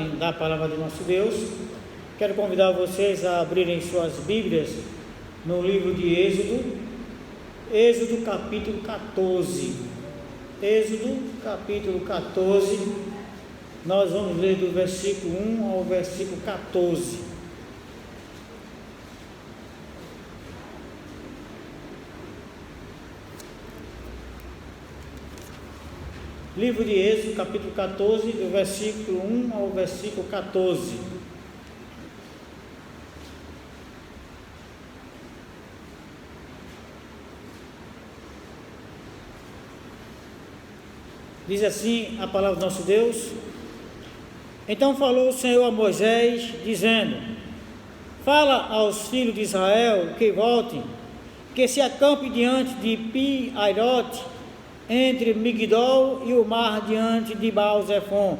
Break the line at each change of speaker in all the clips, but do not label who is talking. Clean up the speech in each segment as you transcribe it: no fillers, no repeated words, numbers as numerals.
Da palavra de nosso Deus, quero convidar vocês a abrirem suas Bíblias no livro de Êxodo capítulo 14. Êxodo capítulo 14, nós vamos ler do versículo 1 ao versículo 14. Livro de Êxodo, capítulo 14, do versículo 1 ao versículo 14. Diz assim a palavra do nosso Deus: Então falou o Senhor a Moisés, dizendo: Fala aos filhos de Israel que voltem, que se acampem diante de Pi-Hairote, entre Migdol e o mar, diante de Baal-Zefon.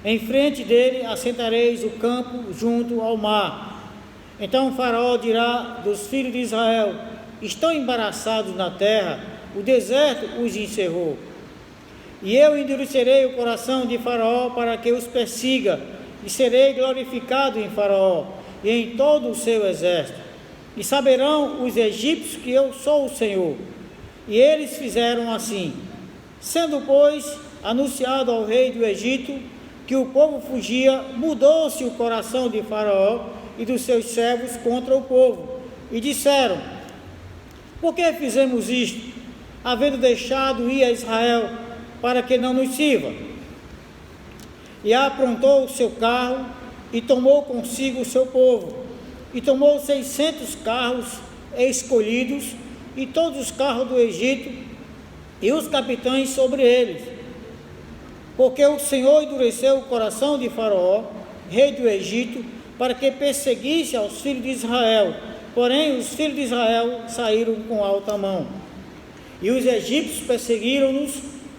Em frente dele assentareis o campo junto ao mar. Então o Faraó dirá dos filhos de Israel: Estão embaraçados na terra, o deserto os encerrou. E eu endurecerei o coração de Faraó para que os persiga, e serei glorificado em Faraó e em todo o seu exército. E saberão os egípcios que eu sou o Senhor. E eles fizeram assim. Sendo, pois, anunciado ao rei do Egito que o povo fugia, mudou-se o coração de Faraó e dos seus servos contra o povo, e disseram: Por que fizemos isto, havendo deixado ir a Israel, para que não nos sirva? E aprontou o seu carro, e tomou consigo o seu povo, e tomou 600 carros escolhidos, e todos os carros do Egito, e os capitães sobre eles, porque o Senhor endureceu o coração de Faraó, rei do Egito, para que perseguisse aos filhos de Israel. Porém os filhos de Israel saíram com alta mão. E os egípcios perseguiram-nos,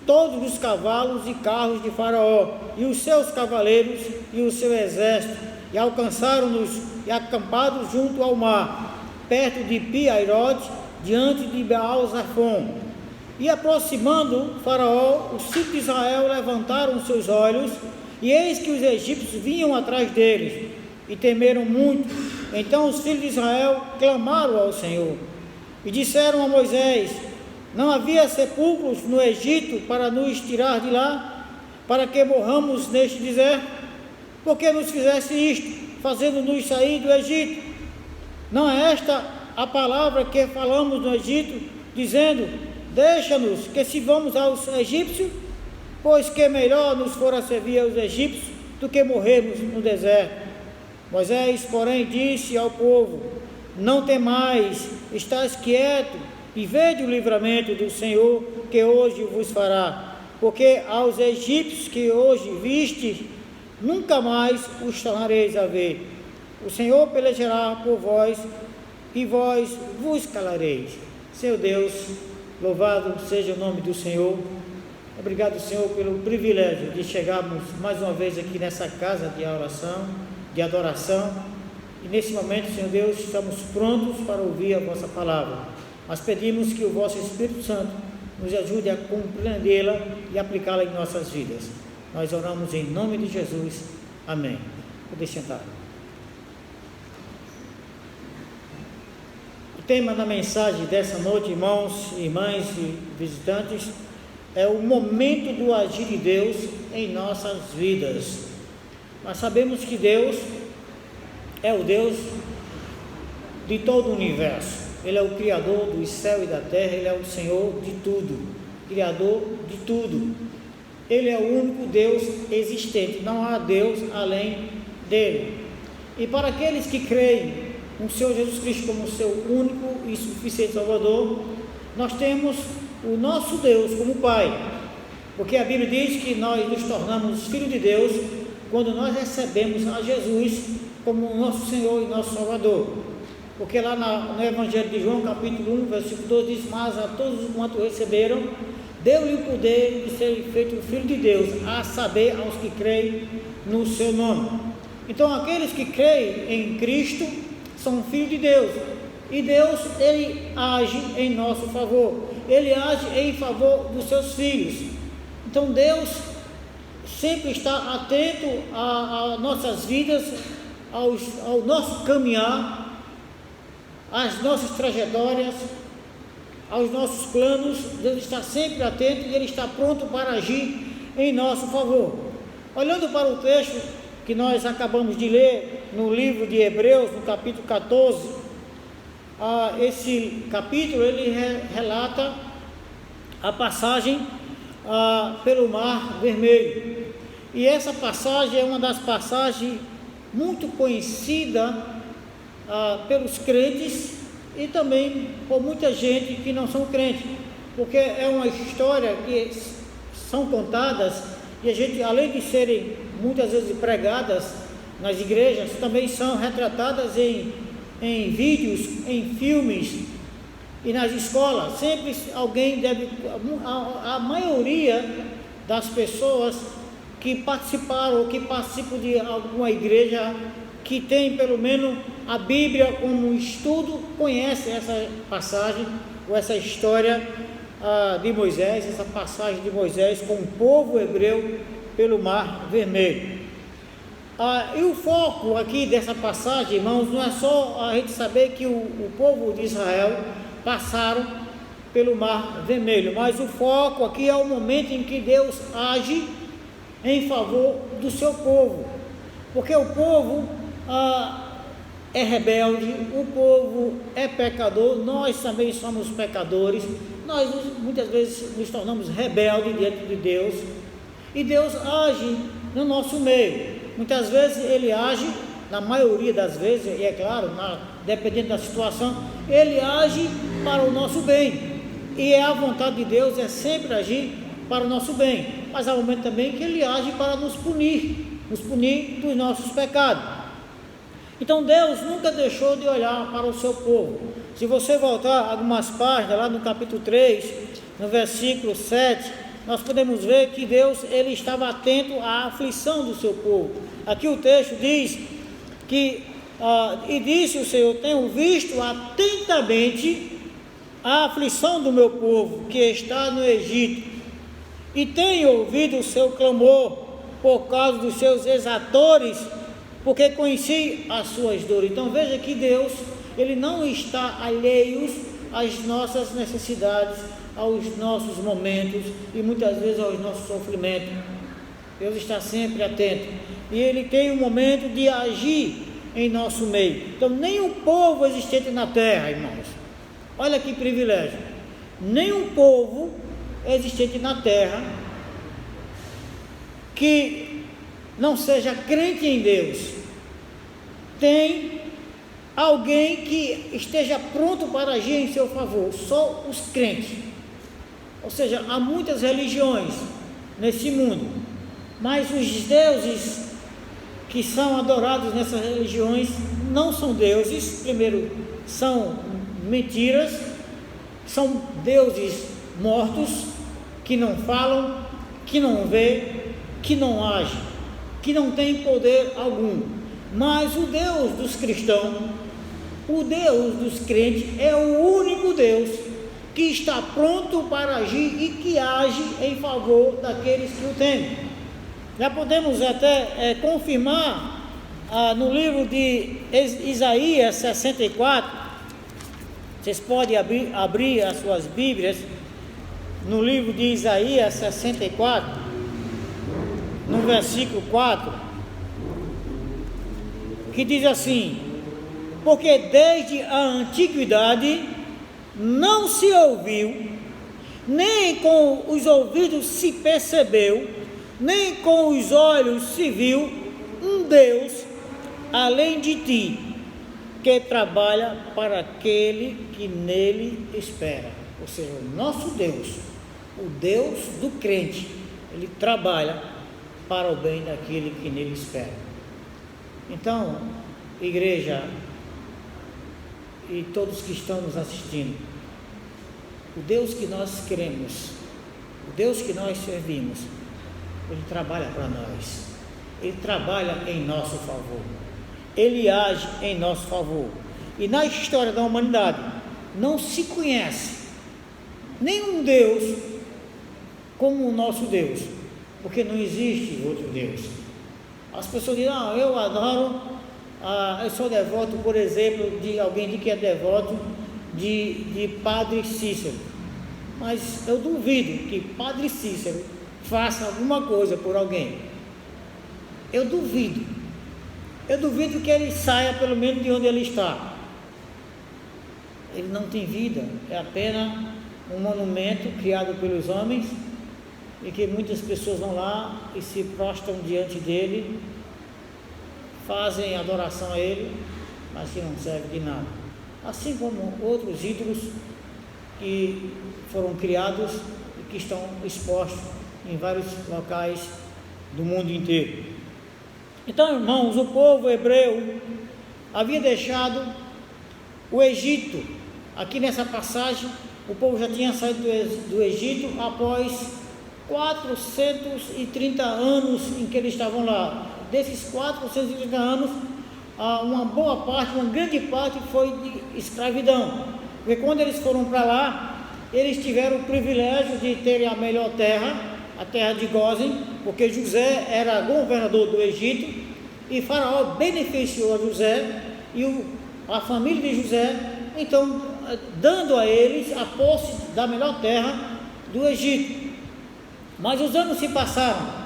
todos os cavalos e carros de Faraó, e os seus cavaleiros e o seu exército, e alcançaram-nos e acampados junto ao mar, perto de Pi-Hairote, diante de Baal-Zefon. E aproximando Faraó, os filhos de Israel levantaram seus olhos, e eis que os egípcios vinham atrás deles, e temeram muito. Então os filhos de Israel clamaram ao Senhor, e disseram a Moisés: Não havia sepulcros no Egito para nos tirar de lá, para que morramos neste deserto? Por que nos fizeste isto, fazendo-nos sair do Egito? Não é esta a palavra que falamos no Egito, dizendo: Deixa-nos que sirvamos aos egípcios, pois que melhor nos fora servir aos egípcios do que morrermos no deserto. Moisés, porém, disse ao povo: Não temais, estáis quieto, e vede o livramento do Senhor que hoje vos fará, porque aos egípcios que hoje vistes, nunca mais os tornareis a ver. O Senhor pelejará por vós, e vós vos calareis. Senhor Deus, louvado seja o nome do Senhor. Obrigado, Senhor, pelo privilégio de chegarmos mais uma vez aqui nessa casa de oração, de adoração. E nesse momento, Senhor Deus, estamos prontos para ouvir a vossa palavra. Mas pedimos que o vosso Espírito Santo nos ajude a compreendê-la e aplicá-la em nossas vidas. Nós oramos em nome de Jesus. Amém. Pode sentar. O tema da mensagem dessa noite, irmãos, irmãs e visitantes, é o momento do agir de Deus em nossas vidas. Nós sabemos que Deus é o Deus de todo o universo. Ele é o Criador do céu e da terra, Ele é o Senhor de tudo, Criador de tudo. Ele é o único Deus existente, não há Deus além dele. E para aqueles que creem no Senhor Jesus Cristo como seu único e suficiente Salvador, nós temos o nosso Deus como Pai, porque a Bíblia diz que nós nos tornamos filhos de Deus quando nós recebemos a Jesus como nosso Senhor e nosso Salvador. Porque lá no Evangelho de João, capítulo 1, versículo 12, diz: Mas a todos quanto receberam, deu-lhe o poder de ser feito filho de Deus, a saber, aos que creem no seu nome. Então aqueles que creem em Cristo são filhos de Deus, e Deus, Ele age em nosso favor, Ele age em favor dos seus filhos. Então Deus sempre está atento a nossas vidas, ao nosso caminhar, às nossas trajetórias, aos nossos planos. Deus está sempre atento e Ele está pronto para agir em nosso favor. Olhando para o texto que nós acabamos de ler no livro de Hebreus, no capítulo 14, esse capítulo ele relata a passagem pelo Mar Vermelho. E essa passagem é uma das passagens muito conhecida pelos crentes e também por muita gente que não são crentes, porque é uma história que são contadas e a gente, além de serem muitas vezes pregadas nas igrejas, também são retratadas em vídeos, em filmes e nas escolas. Sempre alguém deve, a maioria das pessoas que participaram ou que participam de alguma igreja que tem pelo menos a Bíblia como estudo, conhece essa passagem ou essa história de Moisés, essa passagem de Moisés com o povo hebreu pelo Mar Vermelho. E o foco aqui dessa passagem, irmãos, não é só a gente saber que o povo de Israel passaram pelo Mar Vermelho, mas o foco aqui é o momento em que Deus age em favor do seu povo, porque o povo é rebelde, o povo é pecador, nós também somos pecadores, nós muitas vezes nos tornamos rebeldes diante de Deus, e Deus age no nosso meio. Muitas vezes Ele age, na maioria das vezes, e é claro, dependendo da situação, Ele age para o nosso bem, e a vontade de Deus é sempre agir para o nosso bem, mas há um momento também que Ele age para nos punir dos nossos pecados. Então Deus nunca deixou de olhar para o seu povo. Se você voltar algumas páginas, lá no capítulo 3, no versículo 7, nós podemos ver que Deus ele estava atento à aflição do seu povo. Aqui o texto diz que, e disse o Senhor, tenho visto atentamente a aflição do meu povo que está no Egito, e tenho ouvido o seu clamor por causa dos seus exatores, porque conheci as suas dores. Então veja que Deus, Ele não está alheio às nossas necessidades, aos nossos momentos e muitas vezes aos nossos sofrimentos. Deus está sempre atento e Ele tem um momento de agir em nosso meio. Então nenhum povo existente na terra, irmãos, olha que privilégio, nenhum povo existente na terra que não seja crente em Deus tem alguém que esteja pronto para agir em seu favor. Só os crentes. Ou seja, há muitas religiões nesse mundo, mas os deuses que são adorados nessas religiões não são deuses. Primeiro, são mentiras, são deuses mortos, que não falam, que não vê, que não age, que não tem poder algum. Mas o Deus dos cristãos, o Deus dos crentes é o único Deus que está pronto para agir e que age em favor daqueles que o temem. Já podemos até confirmar no livro de Isaías 64, vocês podem abrir as suas Bíblias, no livro de Isaías 64, no versículo 4, que diz assim: porque desde a antiguidade não se ouviu, nem com os ouvidos se percebeu, nem com os olhos se viu um Deus além de ti, que trabalha para aquele que nele espera. Ou seja, o nosso Deus, o Deus do crente, ele trabalha para o bem daquele que nele espera. Então, igreja e todos que estão nos assistindo, o Deus que nós queremos, o Deus que nós servimos, Ele trabalha para nós, Ele trabalha em nosso favor, Ele age em nosso favor. E na história da humanidade não se conhece nenhum Deus como o nosso Deus. porque não existe outro Deus. As pessoas dizem, eu adoro, eu sou devoto, por exemplo, de alguém que é devoto de Padre Cícero, mas eu duvido que Padre Cícero faça alguma coisa por alguém. Eu duvido que ele saia pelo menos de onde ele está. Ele não tem vida, é apenas um monumento criado pelos homens, e que muitas pessoas vão lá e se prostram diante dele, fazem adoração a ele, mas que não serve de nada. Assim como outros ídolos que foram criados e que estão expostos em vários locais do mundo inteiro. Então, irmãos, o povo hebreu havia deixado o Egito. Aqui nessa passagem, o povo já tinha saído do Egito após 430 anos em que eles estavam lá. Desses 430 anos, uma boa parte, uma grande parte foi de escravidão, porque quando eles foram para lá, eles tiveram o privilégio de terem a melhor terra, a terra de Gósen, porque José era governador do Egito, e Faraó beneficiou a José e a família de José, então dando a eles a posse da melhor terra do Egito. Mas os anos se passaram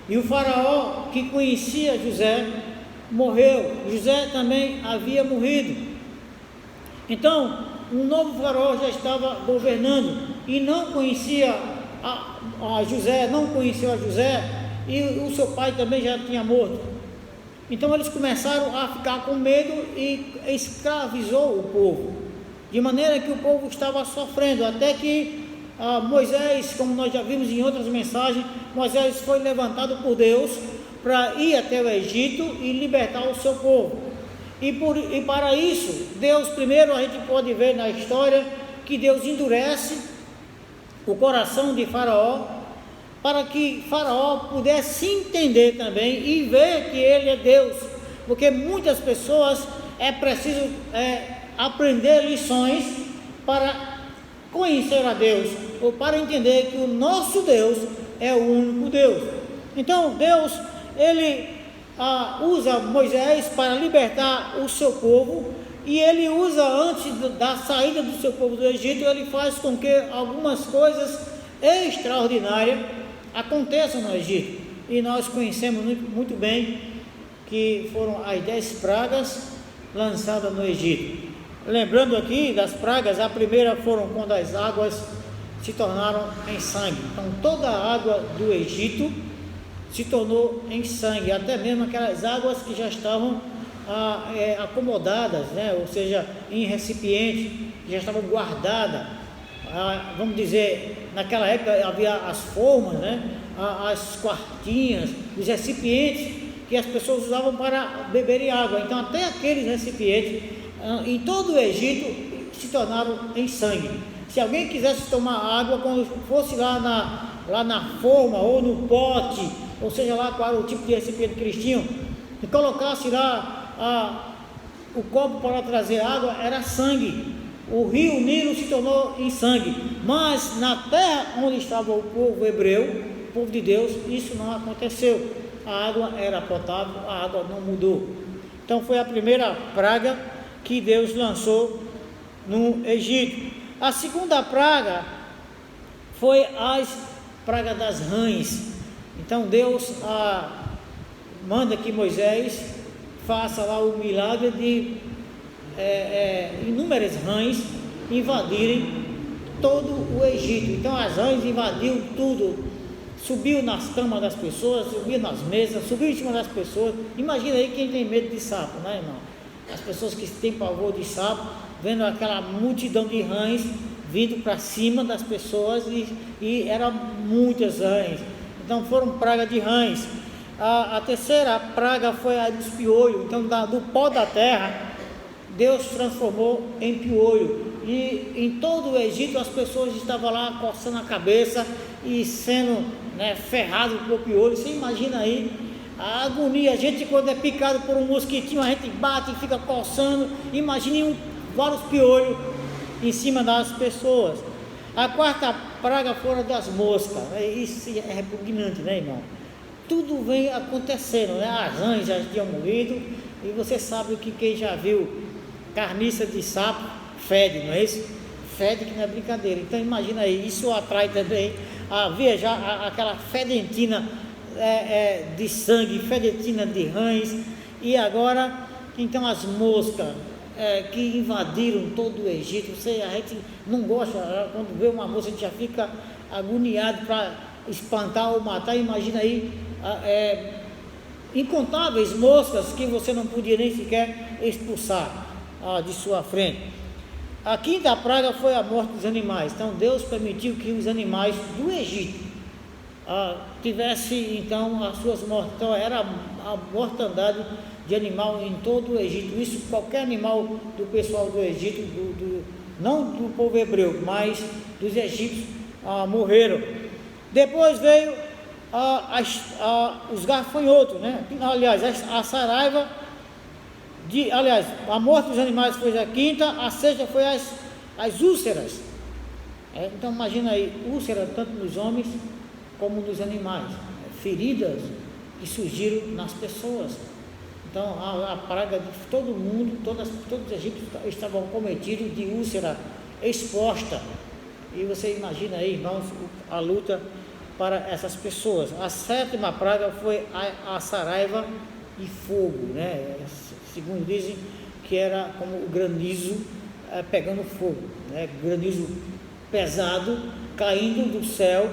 e o Faraó que conhecia José morreu. José também havia morrido. Então um novo Faraó já estava governando e não conhecia a José, não conheceu a José, e o seu pai também já tinha morto. Então eles começaram a ficar com medo e escravizou o povo, de maneira que o povo estava sofrendo, até que Moisés, como nós já vimos em outras mensagens, Moisés foi levantado por Deus para ir até o Egito e libertar o seu povo. E para isso, Deus, primeiro a gente pode ver na história que Deus endurece o coração de Faraó, para que Faraó pudesse se entender também e ver que ele é Deus, porque muitas pessoas é preciso aprender lições para conhecer a Deus, ou para entender que o nosso Deus é o único Deus. Então Deus, ele usa Moisés para libertar o seu povo, e ele usa, antes da saída do seu povo do Egito, ele faz com que algumas coisas extraordinárias aconteçam no Egito, e nós conhecemos muito bem que foram as 10 pragas lançadas no Egito. Lembrando aqui das pragas, a primeira foram quando as águas se tornaram em sangue. Então toda a água do Egito se tornou em sangue, até mesmo aquelas águas que já estavam acomodadas, né? Ou seja, em recipiente, já estavam guardadas. Vamos dizer, naquela época havia as formas, né? As quartinhas, os recipientes que as pessoas usavam para beberem água. Então até aqueles recipientes em todo o Egito se tornaram em sangue. Se alguém quisesse tomar água, quando fosse lá na forma ou no pote, ou seja lá qual era o tipo de recipiente que eles tinham, e colocasse lá o copo para trazer água, era sangue. O rio Nilo se tornou em sangue. Mas na terra onde estava o povo hebreu, o povo de Deus, isso não aconteceu. A água era potável, a água não mudou. Então foi a primeira praga que Deus lançou no Egito. A segunda praga foi as pragas das rãs. Então Deus manda que Moisés faça lá o milagre de inúmeras rãs invadirem todo o Egito. Então as rãs invadiram tudo, subiu nas camas das pessoas, subiu nas mesas, subiu em cima das pessoas. Imagina aí quem tem medo de sapo, né, irmão? As pessoas que têm pavor de sapo, vendo aquela multidão de rãs vindo para cima das pessoas, e eram muitas rãs. Então foram pragas de rãs. A terceira praga foi a dos piolhos. Então do pó da terra Deus transformou em piolho, e em todo o Egito as pessoas estavam lá coçando a cabeça e sendo ferrado por piolho. Você imagina aí a agonia. A gente, quando é picado por um mosquitinho, a gente bate e fica coçando. Imagine vários piolhos em cima das pessoas. A quarta praga fora das moscas. Isso é repugnante, né, irmão? Tudo vem acontecendo, né? As rãs já tinham morrido, e você sabe que quem já viu carniça de sapo fede, não é isso? Fede que não é brincadeira. Então imagina aí, isso atrai também a viajar aquela fedentina de sangue, fedentina de rãs. E agora, então as moscas que invadiram todo o Egito. A gente não gosta, quando vê uma mosca a gente já fica agoniado para espantar ou matar. Imagina aí incontáveis moscas que você não podia nem sequer expulsar de sua frente. A quinta praga foi a morte dos animais. Então Deus permitiu que os animais do Egito tivessem então as suas mortes. Então era a mortandade de animal em todo o Egito. Isso, qualquer animal do pessoal do Egito, não do povo hebreu, mas dos egípcios, morreram. Depois veio os gafanhotos, né? Aliás, a saraiva, a morte dos animais foi a quinta, a sexta foi as úlceras. Então imagina aí, úlcera tanto nos homens como nos animais, feridas que surgiram nas pessoas. Então a praga de todo mundo, todos os egípcios estavam cometidos de úlcera exposta. E você imagina aí, irmãos, a luta para essas pessoas. A sétima praga foi a saraiva e fogo, né? Segundo dizem que era como o granizo pegando fogo, né? Granizo pesado caindo do céu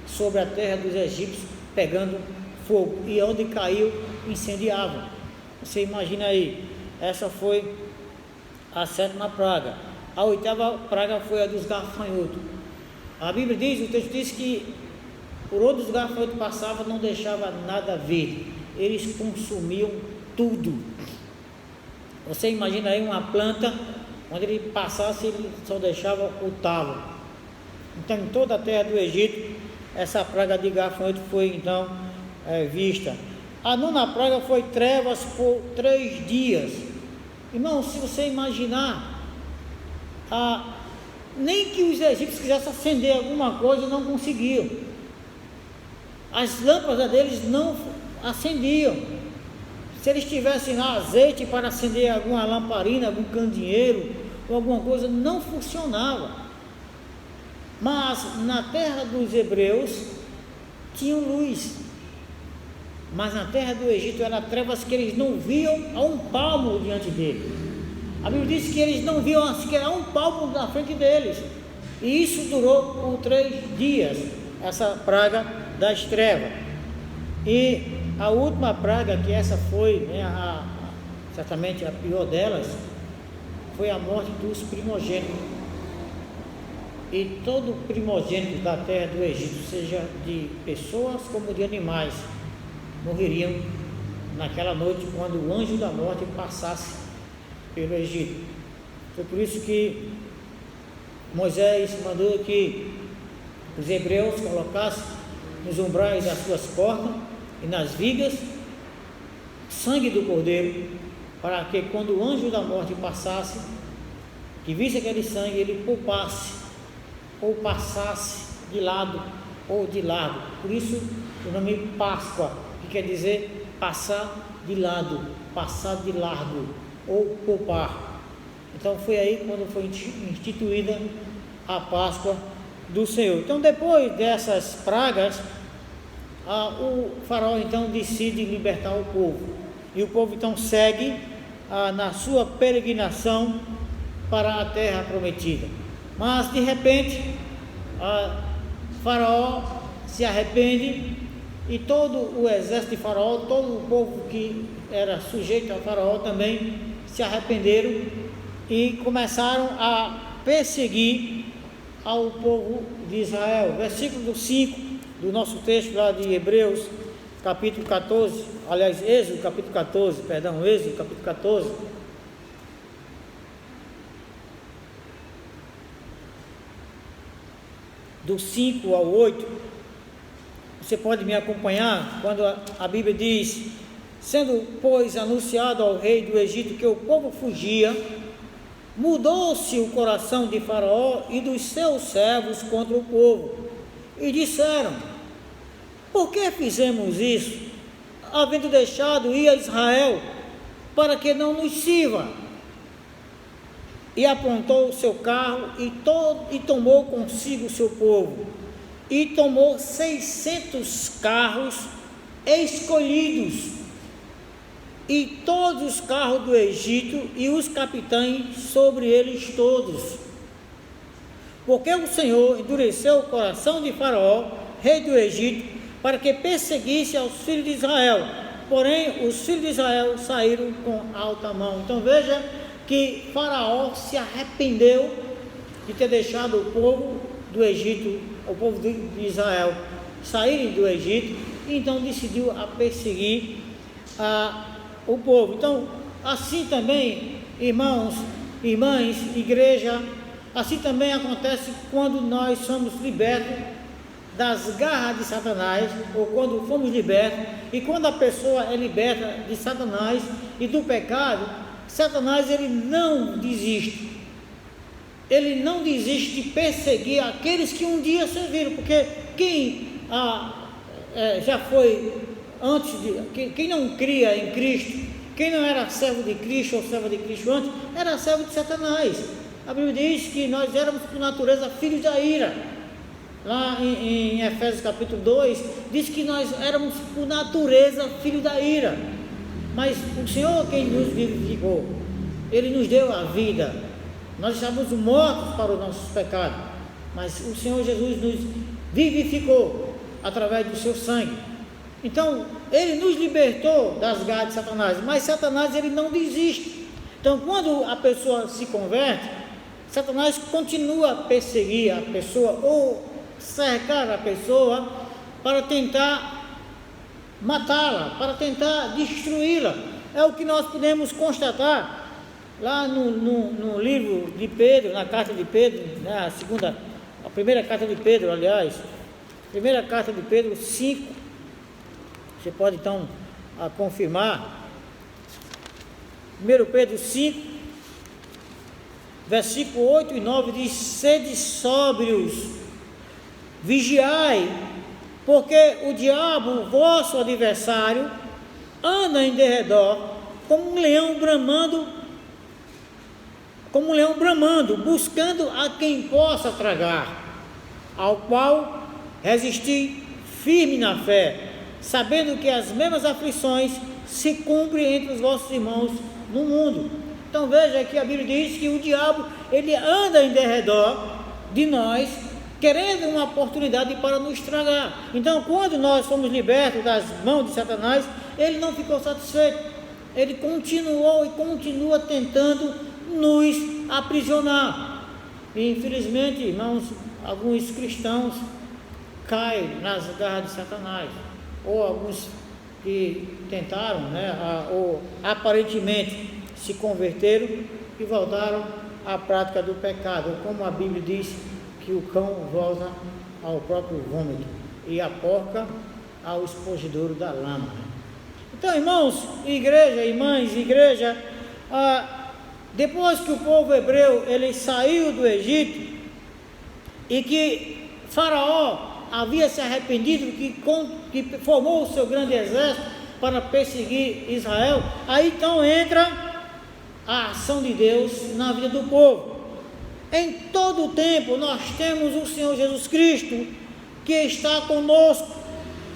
sobre a terra dos egípcios, pegando fogo, e onde caiu incendiava. Você imagina aí, essa foi a sétima praga. A oitava praga foi a dos gafanhotos. A Bíblia diz, o texto diz que por onde os gafanhotos passavam não deixava nada verde, eles consumiam tudo. Você imagina aí uma planta, onde ele passasse, ele só deixava o talo. Então, em toda a terra do Egito, essa praga de gafanhoto foi então vista. A nona praga foi trevas por 3 dias. Irmão, se você imaginar, nem que os egípcios quisessem acender alguma coisa, não conseguiam. As lâmpadas deles não acendiam. Se eles tivessem lá azeite para acender alguma lamparina, algum candeeiro ou alguma coisa, não funcionava. Mas na terra dos hebreus tinham luz. Mas na terra do Egito eram trevas que eles não viam a um palmo diante deles. A Bíblia diz que eles não viam sequer a um palmo na frente deles. E isso durou por 3 dias, essa praga das trevas. E a última praga, que essa foi, né, certamente a pior delas, foi a morte dos primogênitos. E todo primogênito da terra do Egito, seja de pessoas como de animais, morreriam naquela noite quando o anjo da morte passasse pelo Egito. Foi por isso que Moisés mandou que os hebreus colocassem nos umbrais das suas portas e nas vigas sangue do cordeiro, para que quando o anjo da morte passasse, que visse aquele sangue, ele poupasse ou passasse de lado ou de lado. Por isso o nome Páscoa, que quer dizer passar de lado, passar de largo ou poupar. Então foi aí quando foi instituída a Páscoa do Senhor. Então depois dessas pragas, o faraó então decide libertar o povo, e o povo então segue na sua peregrinação para a terra prometida. Mas de repente faraó se arrepende, e todo o exército de faraó, todo o povo que era sujeito a faraó também se arrependeram e começaram a perseguir ao povo de Israel. Versículo 5 do nosso texto lá de Hebreus, capítulo 14, aliás, Êxodo capítulo 14, Êxodo capítulo 14. Do 5 ao 8, você pode me acompanhar quando a Bíblia diz: sendo, pois, anunciado ao rei do Egito que o povo fugia, mudou-se o coração de Faraó e dos seus servos contra o povo, e disseram: por que fizemos isso, havendo deixado ir a Israel, para que não nos sirva? E apontou o seu carro e tomou consigo o seu povo, e tomou 600 carros escolhidos, e todos os carros do Egito, e os capitães sobre eles todos, porque o Senhor endureceu o coração de Faraó, rei do Egito, para que perseguisse aos filhos de Israel. Porém, os filhos de Israel saíram com alta mão. Então veja que Faraó se arrependeu de ter deixado o povo do Egito, o povo de Israel, saírem do Egito, e então decidiu a perseguir o povo. Então, assim também, irmãos, irmãs, igreja, assim também acontece quando nós somos libertos das garras de Satanás, ou quando fomos libertos. E quando a pessoa é liberta de Satanás e do pecado, Satanás ele não desiste de perseguir aqueles que um dia serviram, porque quem já foi antes quem não cria em Cristo, quem não era servo de Cristo ou serva de Cristo antes, era servo de Satanás. A Bíblia diz que nós éramos por natureza filhos da ira. Lá em Efésios capítulo 2, diz que nós éramos por natureza filhos da ira, mas o Senhor quem nos vivificou, Ele nos deu a vida. Nós estávamos mortos para os nossos pecados, mas o Senhor Jesus nos vivificou através do seu sangue. Então, Ele nos libertou das garras de Satanás, mas Satanás ele não desiste. Então, quando a pessoa se converte, Satanás continua a perseguir a pessoa, ou cercar a pessoa para tentar matá-la, para tentar destruí-la. É o que nós podemos constatar lá no livro de Pedro, na carta de Pedro, a primeira carta de Pedro, aliás, primeira carta de Pedro 5, você pode então confirmar, 1 Pedro 5, versículo 8 e 9 diz: sede sóbrios, vigiai, porque o diabo, vosso adversário, anda em derredor como um leão bramando, buscando a quem possa tragar, ao qual resistir firme na fé, sabendo que as mesmas aflições se cumprem entre os vossos irmãos no mundo. Então veja que a Bíblia diz que o diabo ele anda em derredor de nós, querendo uma oportunidade para nos estragar. Então, quando nós fomos libertos das mãos de Satanás, ele não ficou satisfeito, ele continuou e continua tentando nos aprisionar. E infelizmente, irmãos, alguns cristãos caem nas garras de Satanás, ou alguns que tentaram, ou aparentemente se converteram e voltaram à prática do pecado, ou como a Bíblia diz, que o cão volta ao próprio vômito e a porca ao esponjedouro da lama. Então, irmãos, igreja, irmãs, igreja, depois que o povo hebreu ele saiu do Egito e que Faraó havia se arrependido, que formou o seu grande exército para perseguir Israel, aí então entra a ação de Deus na vida do povo. Em todo o tempo nós temos o Senhor Jesus Cristo que está conosco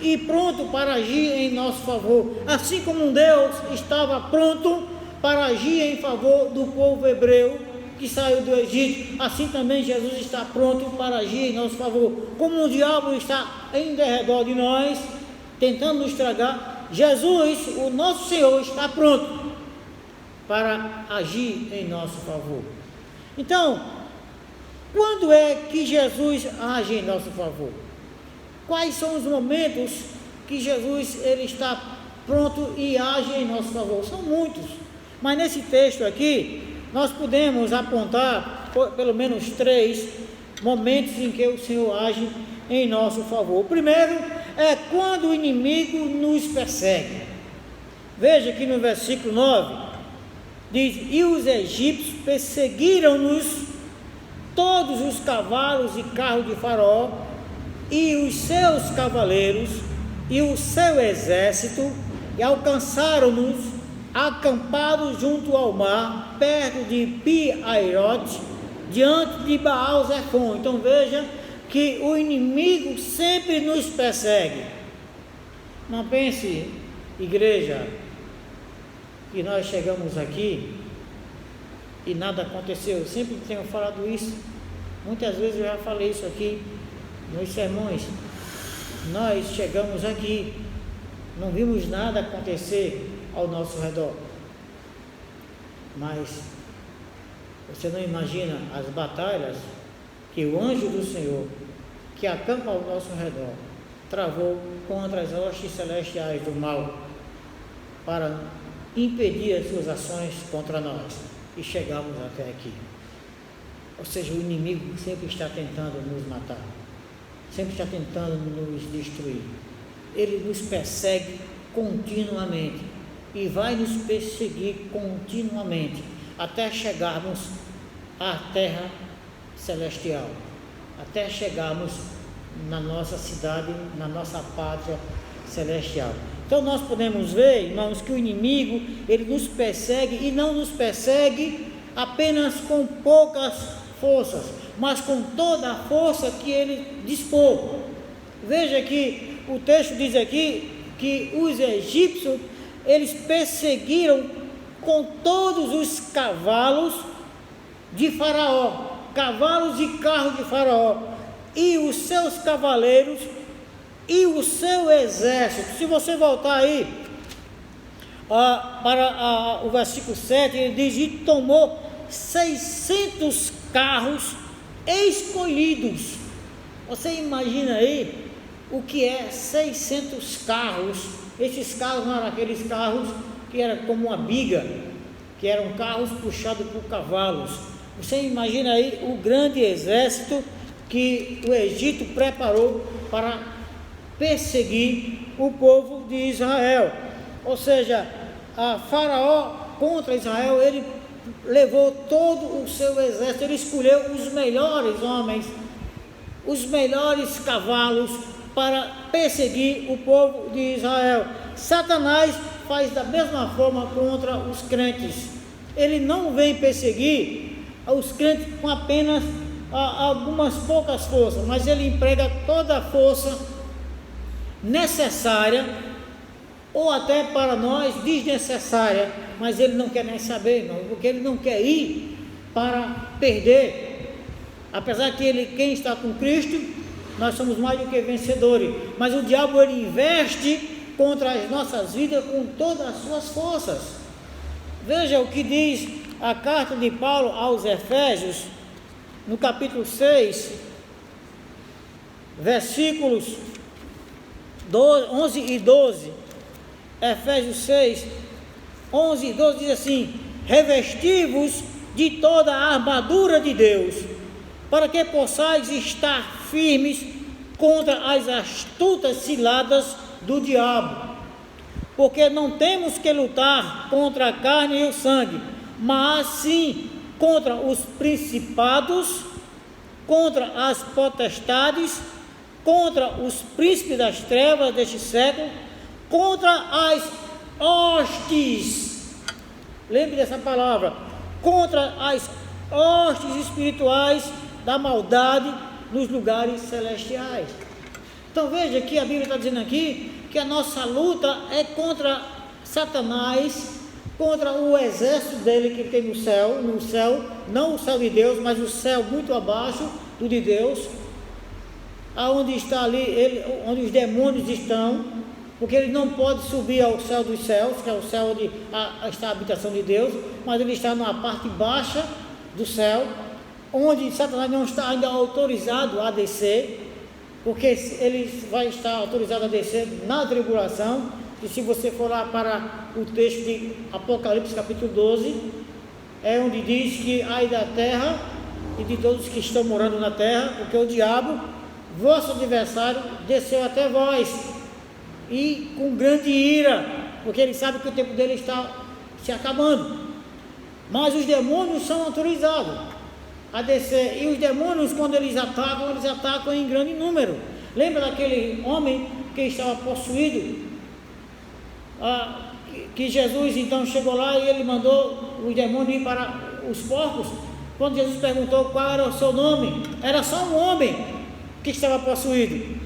e pronto para agir em nosso favor. Assim como Deus estava pronto para agir em favor do povo hebreu que saiu do Egito, assim também Jesus está pronto para agir em nosso favor. Como o diabo está em derredor de nós, tentando nos estragar, Jesus, o nosso Senhor, está pronto para agir em nosso favor. Então, quando é que Jesus age em nosso favor? Quais são os momentos que Jesus ele está pronto e age em nosso favor? São muitos, mas nesse texto aqui nós podemos apontar pelo menos 3 momentos em que o Senhor age em nosso favor. O primeiro é quando o inimigo nos persegue. Veja aqui no versículo 9, diz: e os egípcios perseguiram-nos todos os cavalos e carros de Faraó, e os seus cavaleiros, e o seu exército, e alcançaram-nos acampados junto ao mar, perto de Pi-Airote, diante de Baal-Zephon. Então veja que o inimigo sempre nos persegue. Não pense, igreja, que nós chegamos aqui e nada aconteceu. Eu sempre tenho falado isso, muitas vezes eu já falei isso aqui nos sermões. Nós chegamos aqui, não vimos nada acontecer ao nosso redor, mas você não imagina as batalhas que o anjo do Senhor, que acampa ao nosso redor, travou contra as hostes celestiais do mal, para impedir as suas ações contra nós, e chegamos até aqui. Ou seja, o inimigo sempre está tentando nos matar, sempre está tentando nos destruir. Ele nos persegue continuamente e vai nos perseguir continuamente até chegarmos à terra celestial, até chegarmos na nossa cidade, na nossa pátria celestial. Então nós podemos ver, irmãos, que o inimigo, ele nos persegue, e não nos persegue apenas com poucas forças, mas com toda a força que ele dispor. Veja que o texto diz aqui que os egípcios, eles perseguiram com todos os cavalos de Faraó, cavalos e carros de Faraó, e os seus cavaleiros e o seu exército. Se você voltar aí para o versículo 7, ele diz: e tomou 600 carros escolhidos. Você imagina aí o que é 600 carros? Esses carros não eram aqueles carros que eram como uma biga, que eram carros puxados por cavalos. Você imagina aí o grande exército que o Egito preparou para perseguir o povo de Israel. Ou seja, a Faraó contra Israel, ele levou todo o seu exército, ele escolheu os melhores homens, os melhores cavalos para perseguir o povo de Israel. Satanás faz da mesma forma contra os crentes. Ele não vem perseguir os crentes com apenas algumas poucas forças, mas ele emprega toda a força necessária, ou até para nós desnecessária, mas ele não quer nem saber, não, porque ele não quer ir para perder. Apesar que quem está com Cristo, nós somos mais do que vencedores, mas o diabo, ele investe contra as nossas vidas com todas as suas forças. Veja o que diz a carta de Paulo aos Efésios, no capítulo 6, versículos 11 e 12, Efésios 6, 11 e 12 diz assim: revesti-vos de toda a armadura de Deus, para que possais estar firmes contra as astutas ciladas do diabo, porque não temos que lutar contra a carne e o sangue, mas sim contra os principados, contra as potestades, contra os príncipes das trevas deste século, contra as hostes. Lembre dessa palavra: contra as hostes espirituais da maldade nos lugares celestiais. Então veja que a Bíblia está dizendo aqui que a nossa luta é contra Satanás, contra o exército dele que tem no céu, não o céu de Deus, mas o céu muito abaixo do de Deus, aonde está ali, onde os demônios estão, porque ele não pode subir ao céu dos céus, que é o céu onde está a habitação de Deus, mas ele está na parte baixa do céu, onde Satanás não está ainda autorizado a descer, porque ele vai estar autorizado a descer na tribulação. E se você for lá para o texto de Apocalipse capítulo 12, é onde diz que ai da terra e de todos que estão morando na terra, porque o diabo, vosso adversário, desceu até vós, e com grande ira, porque ele sabe que o tempo dele está se acabando. Mas os demônios são autorizados a descer. E os demônios, quando eles atacam em grande número. Lembra daquele homem que estava possuído? Que Jesus então chegou lá e ele mandou os demônios ir para os porcos. Quando Jesus perguntou qual era o seu nome, era só um homem que estava possuído.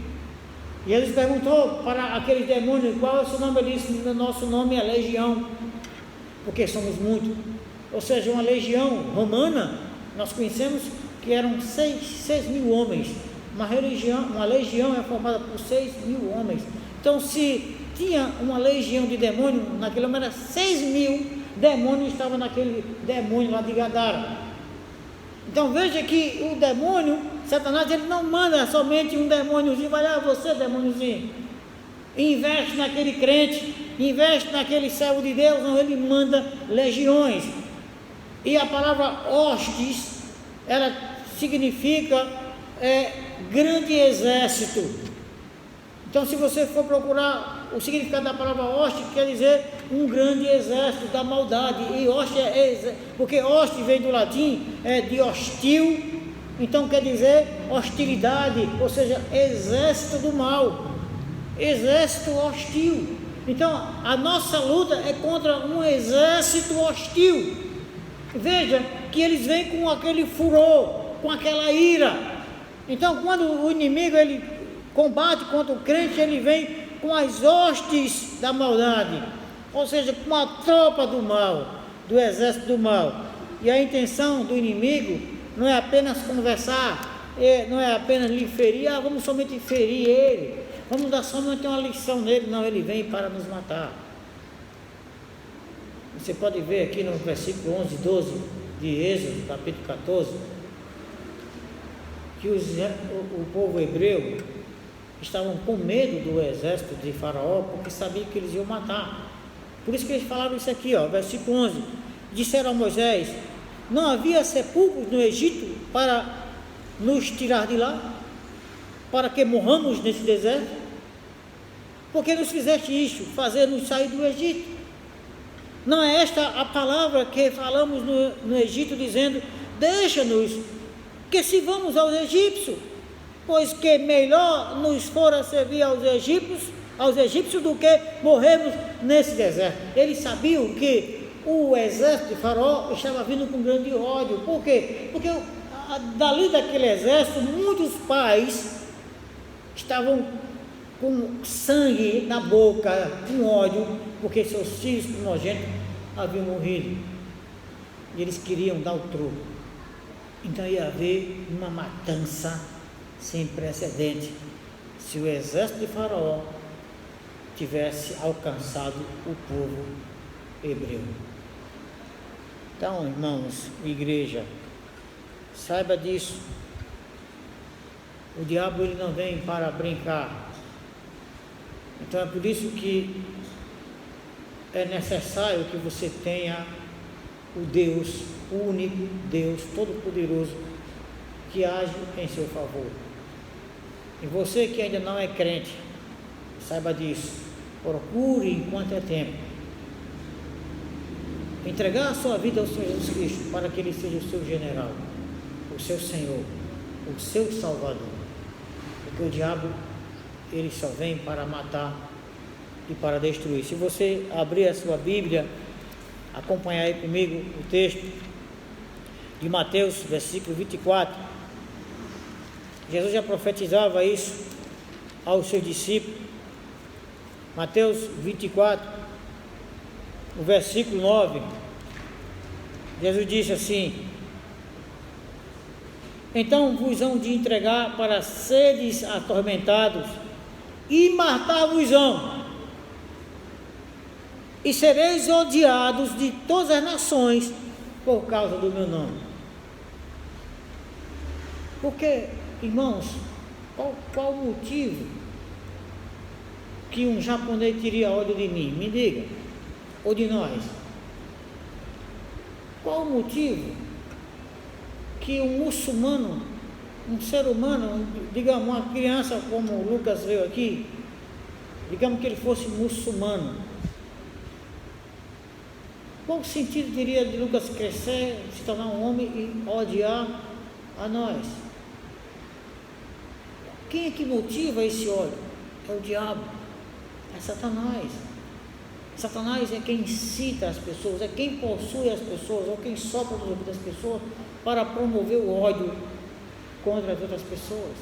E Jesus perguntou para aqueles demônios qual é o seu nome. Ele disse: nosso nome é Legião, porque somos muitos. Ou seja, uma legião romana, nós conhecemos que eram 6 mil homens. Uma legião é formada por 6 mil homens. Então, se tinha uma legião de demônios, naquele homem era 6 mil demônios estavam naquele demônio lá de Gadara. Então veja que o demônio, Satanás, ele não manda somente um demôniozinho, vai lá você demôniozinho, investe naquele crente, investe naquele servo de Deus. Não, ele manda legiões. E a palavra hostes, ela significa grande exército. Então, se você for procurar o significado da palavra hoste, quer dizer um grande exército da maldade. E hoste porque hoste vem do latim, de hostil, então quer dizer hostilidade, ou seja, exército do mal, exército hostil. Então, a nossa luta é contra um exército hostil. Veja que eles vêm com aquele furor, com aquela ira. Então, quando o inimigo ele combate contra o crente, ele vem com as hostes da maldade, ou seja, com a tropa do mal, do exército do mal. E a intenção do inimigo não é apenas conversar, não é apenas lhe ferir, vamos somente ferir ele, vamos dar somente uma lição nele. Não, ele vem para nos matar. Você pode ver aqui no versículo 11 e 12 de Êxodo, capítulo 14, que o povo hebreu estavam com medo do exército de Faraó, porque sabiam que eles iam matar. Por isso que eles falaram isso aqui, versículo 11: disseram a Moisés: não havia sepulcros no Egito para nos tirar de lá, para que morramos nesse deserto? Por que nos fizeste isto, fazer-nos sair do Egito? Não é esta a palavra que falamos no Egito, dizendo: deixa-nos, que se vamos aos egípcios, pois que melhor nos fora servir aos egípcios do que morrermos nesse deserto. Eles sabiam que o exército de Faraó estava vindo com grande ódio. Por quê? Porque dali daquele exército, muitos pais estavam com sangue na boca, com ódio, porque seus filhos primogênitos haviam morrido, e eles queriam dar o troco. Então ia haver uma matança sem precedente se o exército de Faraó tivesse alcançado o povo hebreu. Então, irmãos, igreja, saiba disso. O diabo ele não vem para brincar. Então é por isso que é necessário que você tenha o Deus, o único Deus Todo-Poderoso, que age em seu favor. E você que ainda não é crente, saiba disso. Procure, enquanto é tempo, entregar a sua vida ao Senhor Jesus Cristo, para que Ele seja o seu general, o seu Senhor, o seu Salvador. Porque o diabo, ele só vem para matar e para destruir. Se você abrir a sua Bíblia, acompanhar aí comigo o texto de Mateus, versículo 24. Jesus já profetizava isso aos seus discípulos. Mateus 24, o versículo 9. Jesus disse assim: então vos hão de entregar para seres atormentados, e matar-vos-ão, e sereis odiados de todas as nações por causa do meu nome. Porque, irmãos, qual o motivo que um japonês teria ódio de mim? Me diga, ou de nós? Qual o motivo que um muçulmano, um ser humano, digamos uma criança como o Lucas veio aqui, digamos que ele fosse muçulmano, Qual o sentido teria de Lucas crescer, se tornar um homem e odiar a nós? Quem é que motiva esse ódio? É o diabo, é Satanás. Satanás é quem incita as pessoas, é quem possui as pessoas, ou quem sopra nos ouvidos das pessoas para promover o ódio contra as outras pessoas.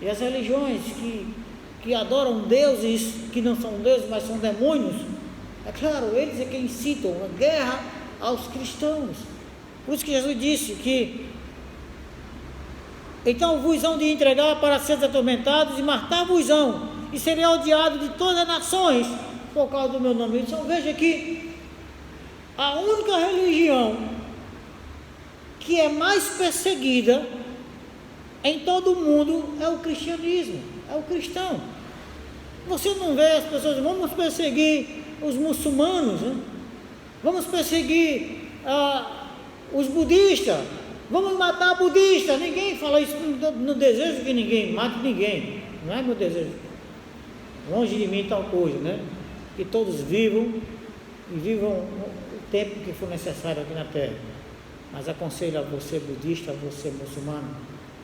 E as religiões que adoram deuses que não são deuses, mas são demônios, é claro, eles é quem incitam a guerra aos cristãos. Por isso que Jesus disse que então vos hão de entregar para seres atormentados e matar-vos-ão, e serei odiado de todas as nações por causa do meu nome. Então veja que a única religião que é mais perseguida em todo o mundo é o cristianismo, é o cristão. Você não vê as pessoas, vamos perseguir os muçulmanos, né? Vamos perseguir os budistas, vamos matar budista. Ninguém fala isso, no desejo que ninguém mate ninguém, não é meu desejo, longe de mim tal coisa, né? Que todos vivam o tempo que for necessário aqui na terra, mas aconselho a você budista, a você muçulmano,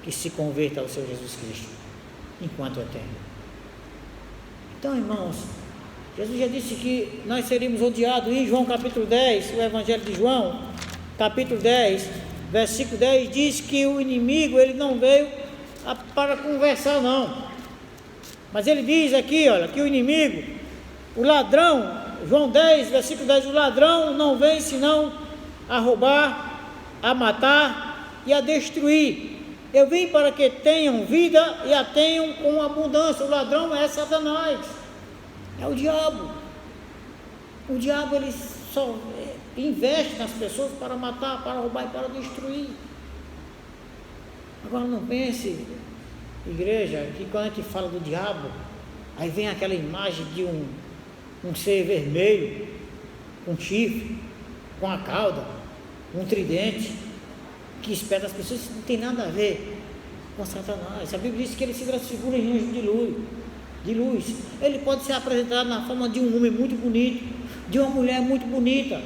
que se converta ao Senhor Jesus Cristo, enquanto é tempo. Então, irmãos, Jesus já disse que nós seríamos odiados. Em João capítulo 10, o Evangelho de João, capítulo 10, versículo 10, diz que o inimigo, ele não veio para conversar não, mas ele diz aqui, olha, que o inimigo, o ladrão, João 10, versículo 10, o ladrão não vem senão a roubar, a matar e a destruir. Eu vim para que tenham vida e a tenham com abundância. O ladrão é Satanás, é o diabo. O diabo, ele só investe nas pessoas para matar, para roubar e para destruir. Agora não pense, igreja, que quando a gente fala do diabo, aí vem aquela imagem de um ser vermelho, com chifre, com a cauda, um tridente, que espeta as pessoas. Isso não tem nada a ver com Satanás. A Bíblia diz que ele se transfigura em anjo de luz. Ele pode ser apresentado na forma de um homem muito bonito, de uma mulher muito bonita.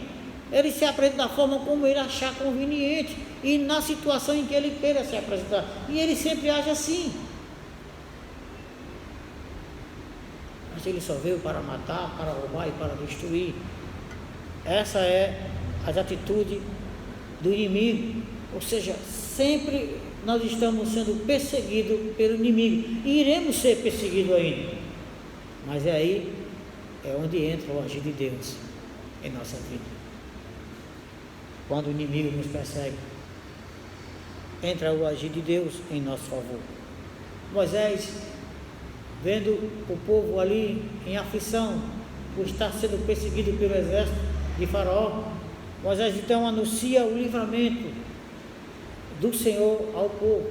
Ele se apresenta da forma como ele achar conveniente e na situação em que ele queira se apresentar. E ele sempre age assim. Mas ele só veio para matar, para roubar e para destruir. Essa é as atitudes do inimigo. Ou seja, sempre nós estamos sendo perseguidos pelo inimigo e iremos ser perseguidos ainda, mas aí é onde entra o agir de Deus em nossa vida. Quando o inimigo nos persegue, entra o agir de Deus em nosso favor. Moisés, vendo o povo ali em aflição por estar sendo perseguido pelo exército de Faraó, Moisés então anuncia o livramento do Senhor ao povo.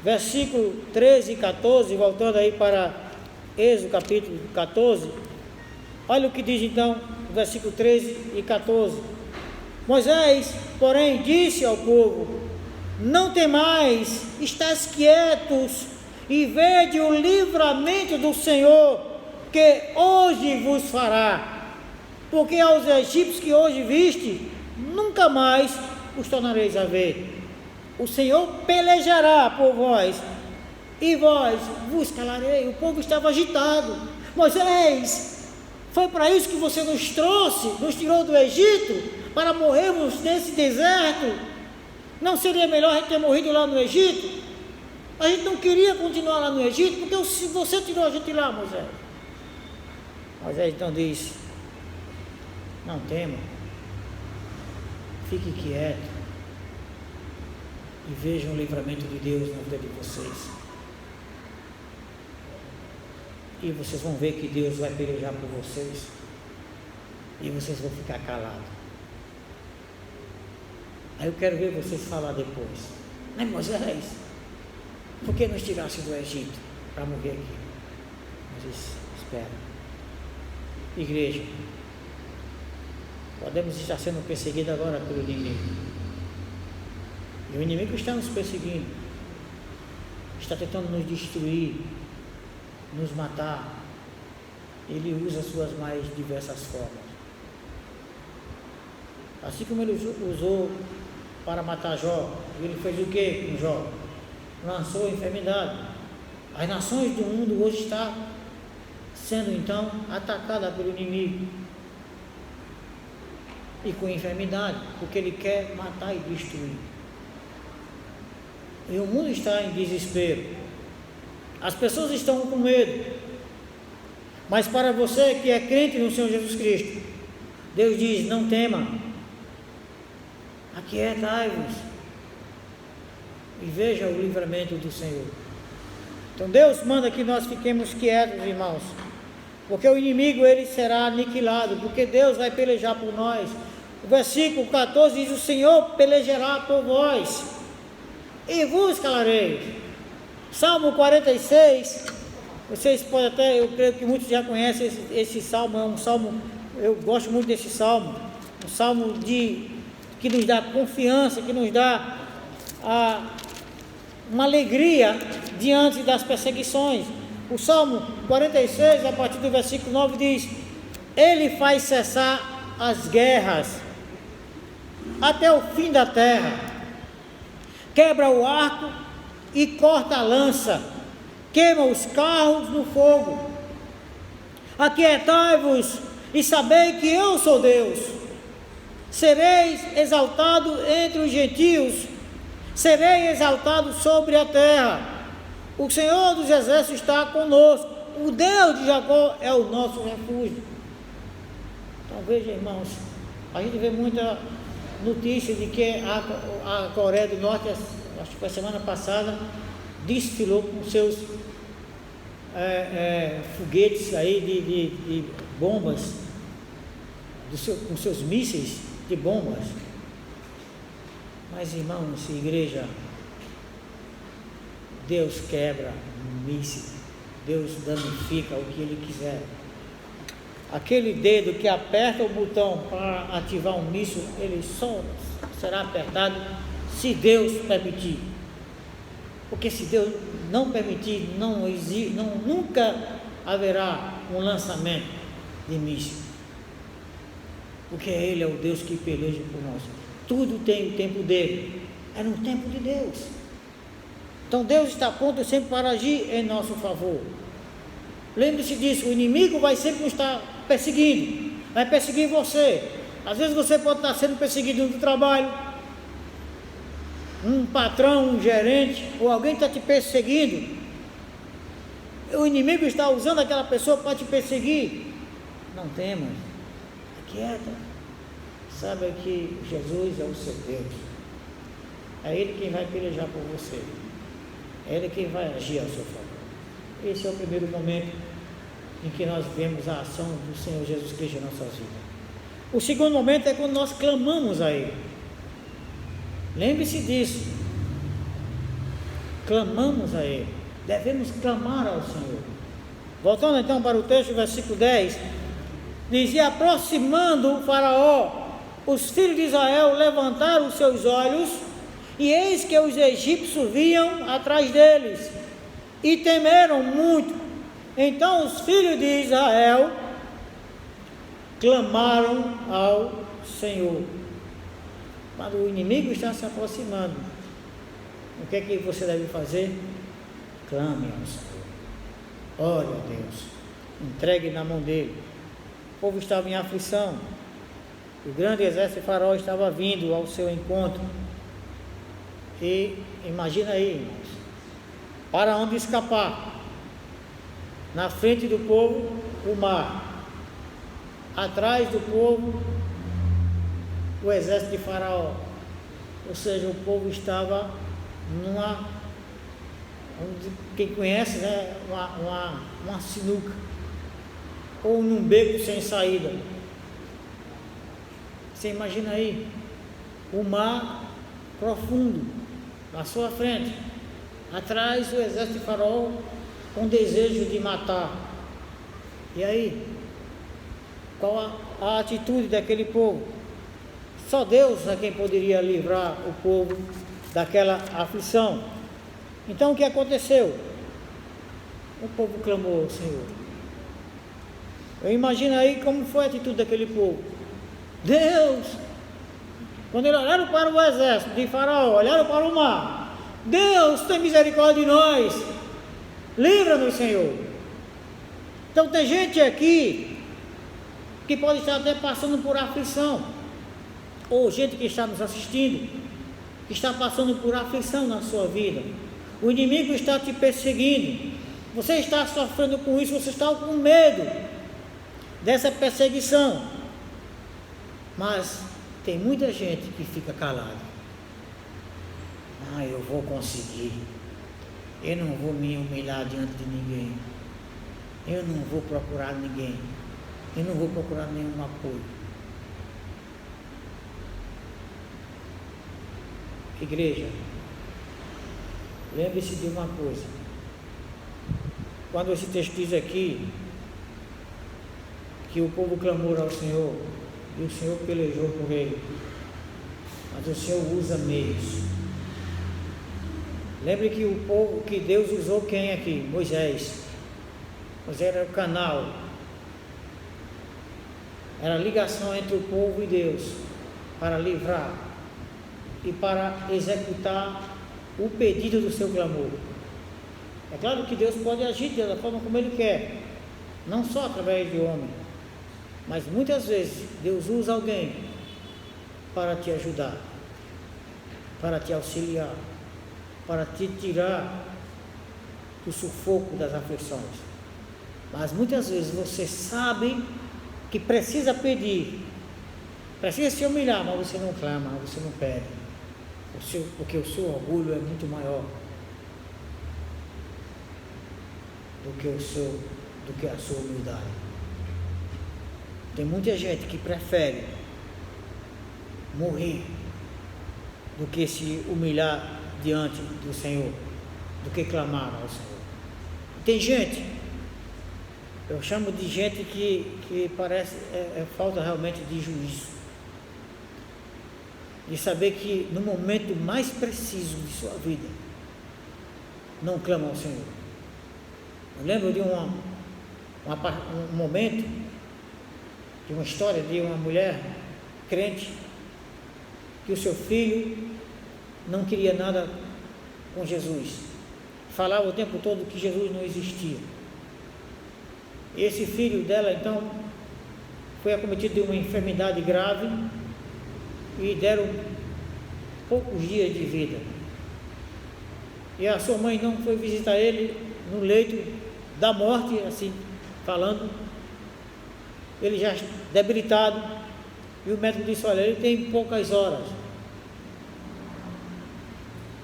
Versículo 13 e 14, voltando aí para Êxodo capítulo 14, olha o que diz então, versículo 13 e 14. Moisés, porém, disse ao povo: não temais, estáis quietos e vede o livramento do Senhor, que hoje vos fará, porque aos egípcios que hoje viste, nunca mais os tornareis a ver. O Senhor pelejará por vós, e vós vos calarei. O povo estava agitado. Moisés, foi para isso que você nos trouxe, nos tirou do Egito, para morrermos nesse deserto? Não seria melhor a gente ter morrido lá no Egito? A gente não queria continuar lá no Egito, porque você tirou a gente lá, Moisés. Moisés então diz: não tema, fique quieto e vejam o livramento de Deus na vida de vocês. E vocês vão ver que Deus vai pelejar por vocês, e vocês vão ficar calados. Aí eu quero ver vocês falar depois: mas Moisés, por que nos tiraste do Egito para morrer aqui? Mas espera, igreja, podemos estar sendo perseguidos agora pelo inimigo. E o inimigo está nos perseguindo, está tentando nos destruir, nos matar. Ele usa suas mais diversas formas. Assim como ele usou para matar Jó, ele fez o que com Jó? Lançou a enfermidade. As nações do mundo hoje estão sendo então atacadas pelo inimigo e com enfermidade, porque ele quer matar e destruir. E o mundo está em desespero. As pessoas estão com medo. Mas para você que é crente no Senhor Jesus Cristo, Deus diz: não tema, aquietai-vos e veja o livramento do Senhor. Então Deus manda que nós fiquemos quietos, irmãos, porque o inimigo ele será aniquilado, porque Deus vai pelejar por nós. O versículo 14 diz: o Senhor pelejará por vós e vos calareis. Salmo 46, vocês podem até, eu creio que muitos já conhecem esse salmo, é um salmo, eu gosto muito desse salmo, um salmo que nos dá confiança, que nos dá uma alegria diante das perseguições. O Salmo 46, a partir do versículo 9 diz: ele faz cessar as guerras até o fim da terra, quebra o arco e corta a lança, queima os carros no fogo. Aquietai-vos e sabei que eu sou Deus. Sereis exaltado entre os gentios, serei exaltado sobre a terra. O Senhor dos exércitos está conosco, o Deus de Jacó é o nosso refúgio. Então veja, irmãos, a gente vê muita notícia de que a Coreia do Norte, acho que foi semana passada, desfilou com seus foguetes aí de bombas, com seus mísseis de bombas. Mas, irmãos, igreja, Deus quebra míssil, Deus danifica o que Ele quiser. Aquele dedo que aperta o botão para ativar um míssil, ele só será apertado se Deus permitir. Porque se Deus não permitir, nunca haverá um lançamento de míssil. Porque Ele é o Deus que peleja por nós. Tudo tem o tempo dele, é no tempo de Deus. Então Deus está pronto sempre para agir em nosso favor. Lembre-se disso, o inimigo vai sempre nos estar perseguindo, vai perseguir você. Às vezes você pode estar sendo perseguido no trabalho, um patrão, um gerente, ou alguém está te perseguindo. O inimigo está usando aquela pessoa para te perseguir. Não temas, aquieta. Saiba que Jesus é o seu Deus. É Ele quem vai pelejar por você. É Ele quem vai agir ao seu favor. Esse é o primeiro momento em que nós vemos a ação do Senhor Jesus Cristo em nossas vidas. O segundo momento é quando nós clamamos a Ele. Lembre-se disso. Clamamos a Ele. Devemos clamar ao Senhor. Voltando então para o texto, versículo 10, dizia: aproximando o faraó, os filhos de Israel levantaram os seus olhos, e eis que os egípcios vinham atrás deles, e temeram muito. Então os filhos de Israel clamaram ao Senhor. Quando o inimigo está se aproximando, o que é que você deve fazer? Clame ao Senhor, ore a Deus, entregue na mão dele. O povo estava em aflição, o grande exército de Faraó estava vindo ao seu encontro, e imagina aí, irmãos, para onde escapar? Na frente do povo, o mar, atrás do povo, o exército de Faraó. Ou seja, o povo estava quem conhece, né, uma sinuca, ou num beco sem saída. Você imagina aí, o mar profundo na sua frente, atrás o exército de Faraó com desejo de matar. E aí, qual a atitude daquele povo? Só Deus é quem poderia livrar o povo daquela aflição. Então o que aconteceu? O povo clamou ao Senhor. Eu imagino aí como foi a atitude daquele povo. Deus, Quando eles olharam para o exército de Faraó, olharam para o mar, Deus tem misericórdia de nós, livra-nos, Senhor. Então tem gente aqui que pode estar até passando por aflição, ou gente que está nos assistindo, que está passando por aflição na sua vida. O inimigo está te perseguindo, você está sofrendo com isso, você está com medo dessa perseguição, mas tem muita gente que fica calada. Eu vou conseguir, eu não vou me humilhar diante de ninguém, eu não vou procurar ninguém, eu não vou procurar nenhum apoio. Igreja, lembre-se de uma coisa, quando esse texto diz aqui que o povo clamou ao Senhor e o Senhor pelejou por ele, mas o Senhor usa meios. Lembre que o povo, que Deus usou quem aqui? Moisés. Moisés era o canal, era a ligação entre o povo e Deus, para livrar e para executar o pedido do seu clamor. É claro que Deus pode agir da forma como Ele quer, não só através de homem, mas muitas vezes Deus usa alguém para te ajudar, para te auxiliar, para te tirar do sufoco das aflições. Mas muitas vezes você sabe que precisa pedir, precisa se humilhar, mas você não clama, você não pede, porque o seu orgulho é muito maior do que a sua humildade. Tem muita gente que prefere morrer do que se humilhar diante do Senhor, do que clamar ao Senhor. Tem gente, eu chamo de gente que parece, falta realmente de juízo, de saber que no momento mais preciso de sua vida, não clama ao Senhor. Eu lembro de um momento, de uma história de uma mulher crente, que o seu filho não queria nada com Jesus, falava o tempo todo que Jesus não existia. Esse filho dela então foi acometido de uma enfermidade grave e deram poucos dias de vida, e a sua mãe não foi visitar ele no leito da morte, assim falando, ele já debilitado, e o médico disse: olha, ele tem poucas horas.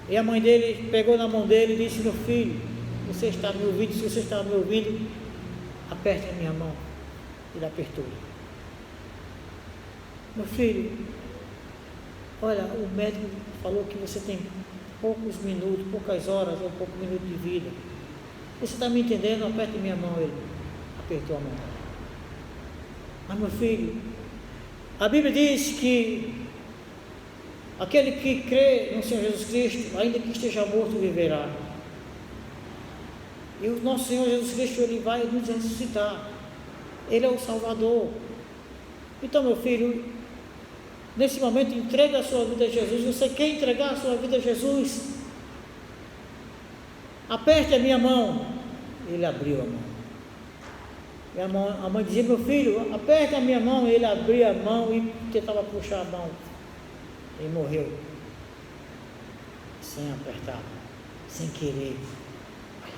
E a mãe dele pegou na mão dele e disse: meu filho, você está me ouvindo? Se você está me ouvindo, aperte a minha mão. Ele apertou. Meu filho, olha, o médico falou que você tem poucos minutos, poucas horas ou poucos minutos de vida. Você está me entendendo? Aperte minha mão. Ele apertou a mão. Mas meu filho, a Bíblia diz que aquele que crê no Senhor Jesus Cristo, ainda que esteja morto, viverá. E o nosso Senhor Jesus Cristo, Ele vai nos ressuscitar. Ele é o Salvador. Então, meu filho, nesse momento, entrega a sua vida a Jesus. Você quer entregar a sua vida a Jesus? Aperte a minha mão. Ele abriu a mão. E a mãe dizia: meu filho, aperte a minha mão. Ele abriu a mão e tentava puxar a mão. Ele morreu sem apertar, sem querer.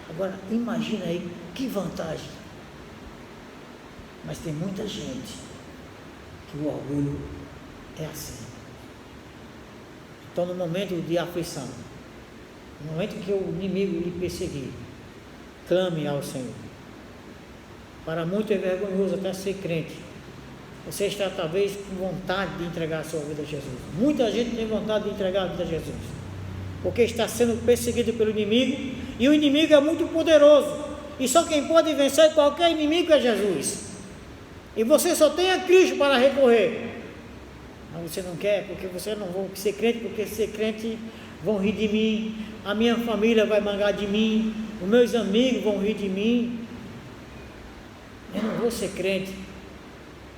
Agora imagina aí que vantagem. Mas tem muita gente que o orgulho é assim. Então, no momento de aflição, no momento que o inimigo lhe perseguir, clame ao Senhor. Para muito é vergonhoso até ser crente. Você está talvez com vontade de entregar a sua vida a Jesus. Muita gente tem vontade de entregar a vida a Jesus, porque está sendo perseguido pelo inimigo, e o inimigo é muito poderoso, e só quem pode vencer qualquer inimigo é Jesus. E você só tem a Cristo para recorrer. Mas você não quer, porque você não vai ser crente, porque ser crente vão rir de mim, a minha família vai mangar de mim, os meus amigos vão rir de mim, eu não vou ser crente.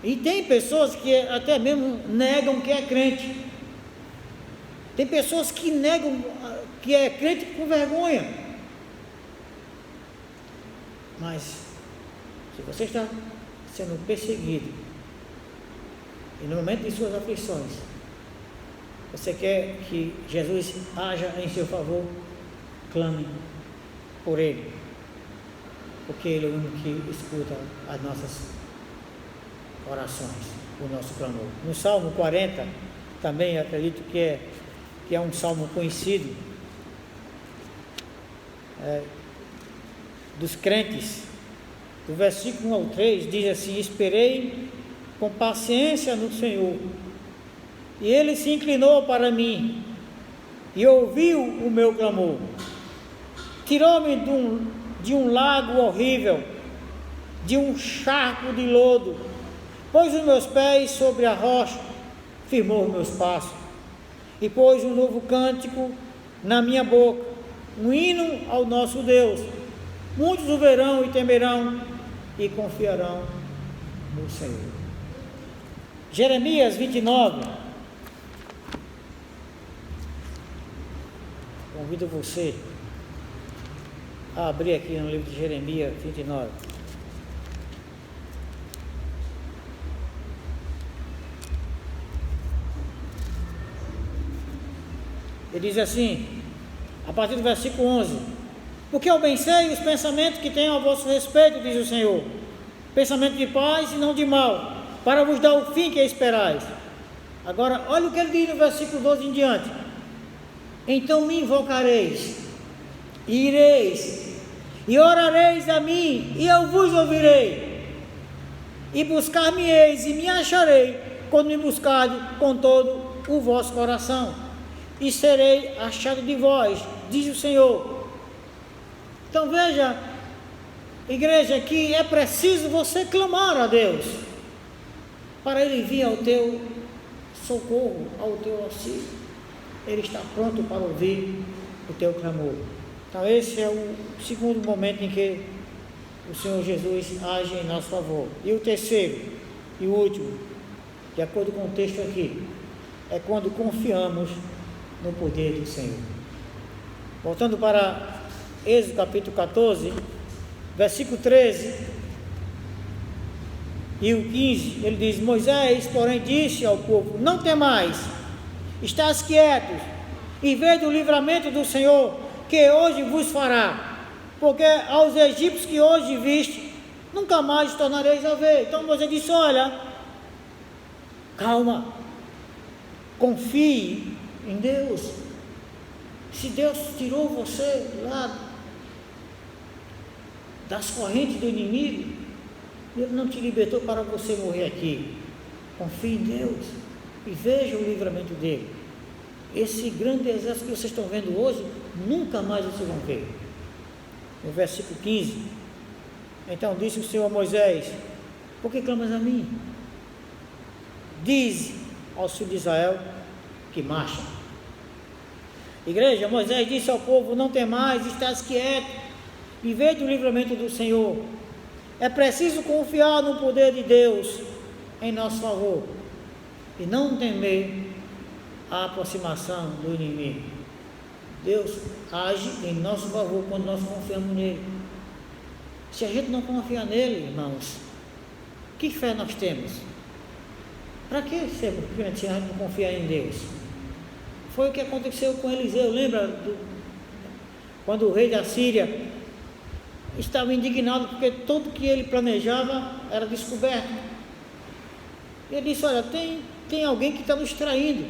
E tem pessoas que até mesmo negam que é crente, Tem pessoas que negam que é crente com vergonha. Mas, se você está sendo perseguido, e no momento de suas aflições, você quer que Jesus haja em seu favor, clame por Ele, porque Ele é o único que escuta as nossas orações, o nosso clamor. No Salmo 40, também acredito que é um salmo conhecido dos crentes, do versículo 1 ao 3, diz assim: esperei com paciência no Senhor, e Ele se inclinou para mim, e ouviu o meu clamor, tirou-me de um lago horrível, de um charco de lodo, pôs os meus pés sobre a rocha, firmou os meus passos, e pôs um novo cântico na minha boca, um hino ao nosso Deus. Muitos o verão e temerão e confiarão no Senhor. Jeremias 29. Convido você a abrir aqui no livro de Jeremias 29. Ele diz assim, a partir do versículo 11: porque eu bem sei os pensamentos que tenho a vosso respeito, diz o Senhor, pensamento de paz e não de mal, para vos dar o fim que esperais. Agora, olha o que ele diz no versículo 12 em diante: então me invocareis, e ireis, e orareis a mim, e eu vos ouvirei, e buscar-me-eis, e me acharei, quando me buscardes com todo o vosso coração, e serei achado de vós, diz o Senhor. Então veja, igreja, que é preciso você clamar a Deus, para Ele vir ao teu socorro, ao teu auxílio. Ele está pronto para ouvir o teu clamor. Então esse é o segundo momento em que o Senhor Jesus age em nosso favor. E o terceiro e último, de acordo com o texto aqui, é quando confiamos no poder do Senhor. Voltando para Êxodo capítulo 14, versículo 13 e o 15, ele diz: Moisés, porém, disse ao povo: não temais, estás quietos, e vede o livramento do Senhor, que hoje vos fará, porque aos egípcios que hoje viste, nunca mais tornareis a ver. Então Moisés disse: olha, calma, confie em Deus. Se Deus tirou você lá das correntes do inimigo, Ele não te libertou para você morrer aqui. Confie em Deus e veja o livramento dele. Esse grande exército que vocês estão vendo hoje, nunca mais vocês vão ver. No versículo 15, então disse o Senhor a Moisés: por que clamas a mim? Diz aos filhos de Israel que marchem. Igreja, Moisés disse ao povo: não temais, estás quieto e vede o livramento do Senhor. É preciso confiar no poder de Deus em nosso favor e não temer a aproximação do inimigo. Deus age em nosso favor quando nós confiamos nele. Se a gente não confiar nele, irmãos, que fé nós temos? Para que ser crente se a gente não confiar em Deus? Foi o que aconteceu com Eliseu. Lembra quando o rei da Síria estava indignado porque tudo que ele planejava era descoberto? Ele disse: olha, tem alguém que está nos traindo.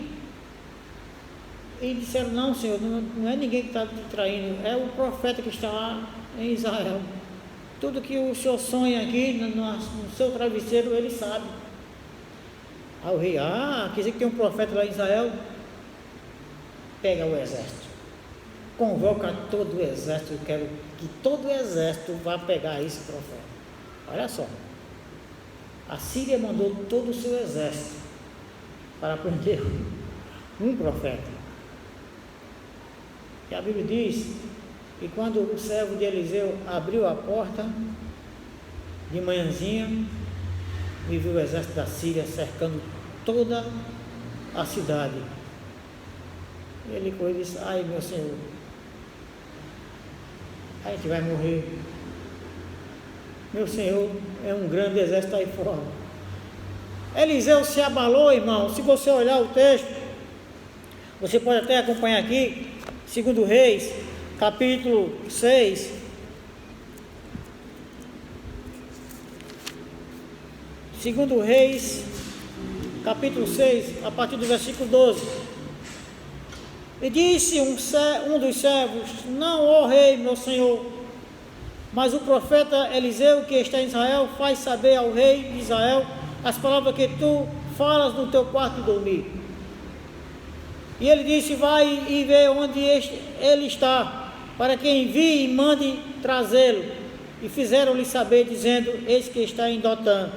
E disseram: não, Senhor, não é ninguém que está nos traindo, é o profeta que está lá em Israel. Tudo que o Senhor sonha aqui no seu travesseiro, ele sabe. Aí o rei: quer dizer que tem um profeta lá em Israel? Pega o exército, convoca todo o exército. Eu quero que todo o exército vá pegar esse profeta. Olha só, a Síria mandou todo o seu exército para prender um profeta. E a Bíblia diz que quando o servo de Eliseu abriu a porta de manhãzinha, e viu o exército da Síria cercando toda a cidade. Ele foi e disse: ai, meu Senhor, a gente vai morrer. Meu Senhor, é um grande exército aí fora. Eliseu se abalou, irmão. Se você olhar o texto, você pode até acompanhar aqui, 2 Reis, capítulo 6. 2 Reis, capítulo 6, a partir do versículo 12. E disse um dos servos: não, ó rei, meu senhor, mas o profeta Eliseu, que está em Israel, faz saber ao rei de Israel as palavras que tu falas no teu quarto de dormir. E ele disse: vai e vê onde ele está, para que envie e mande trazê-lo. E fizeram-lhe saber, dizendo: eis que está em Dotã.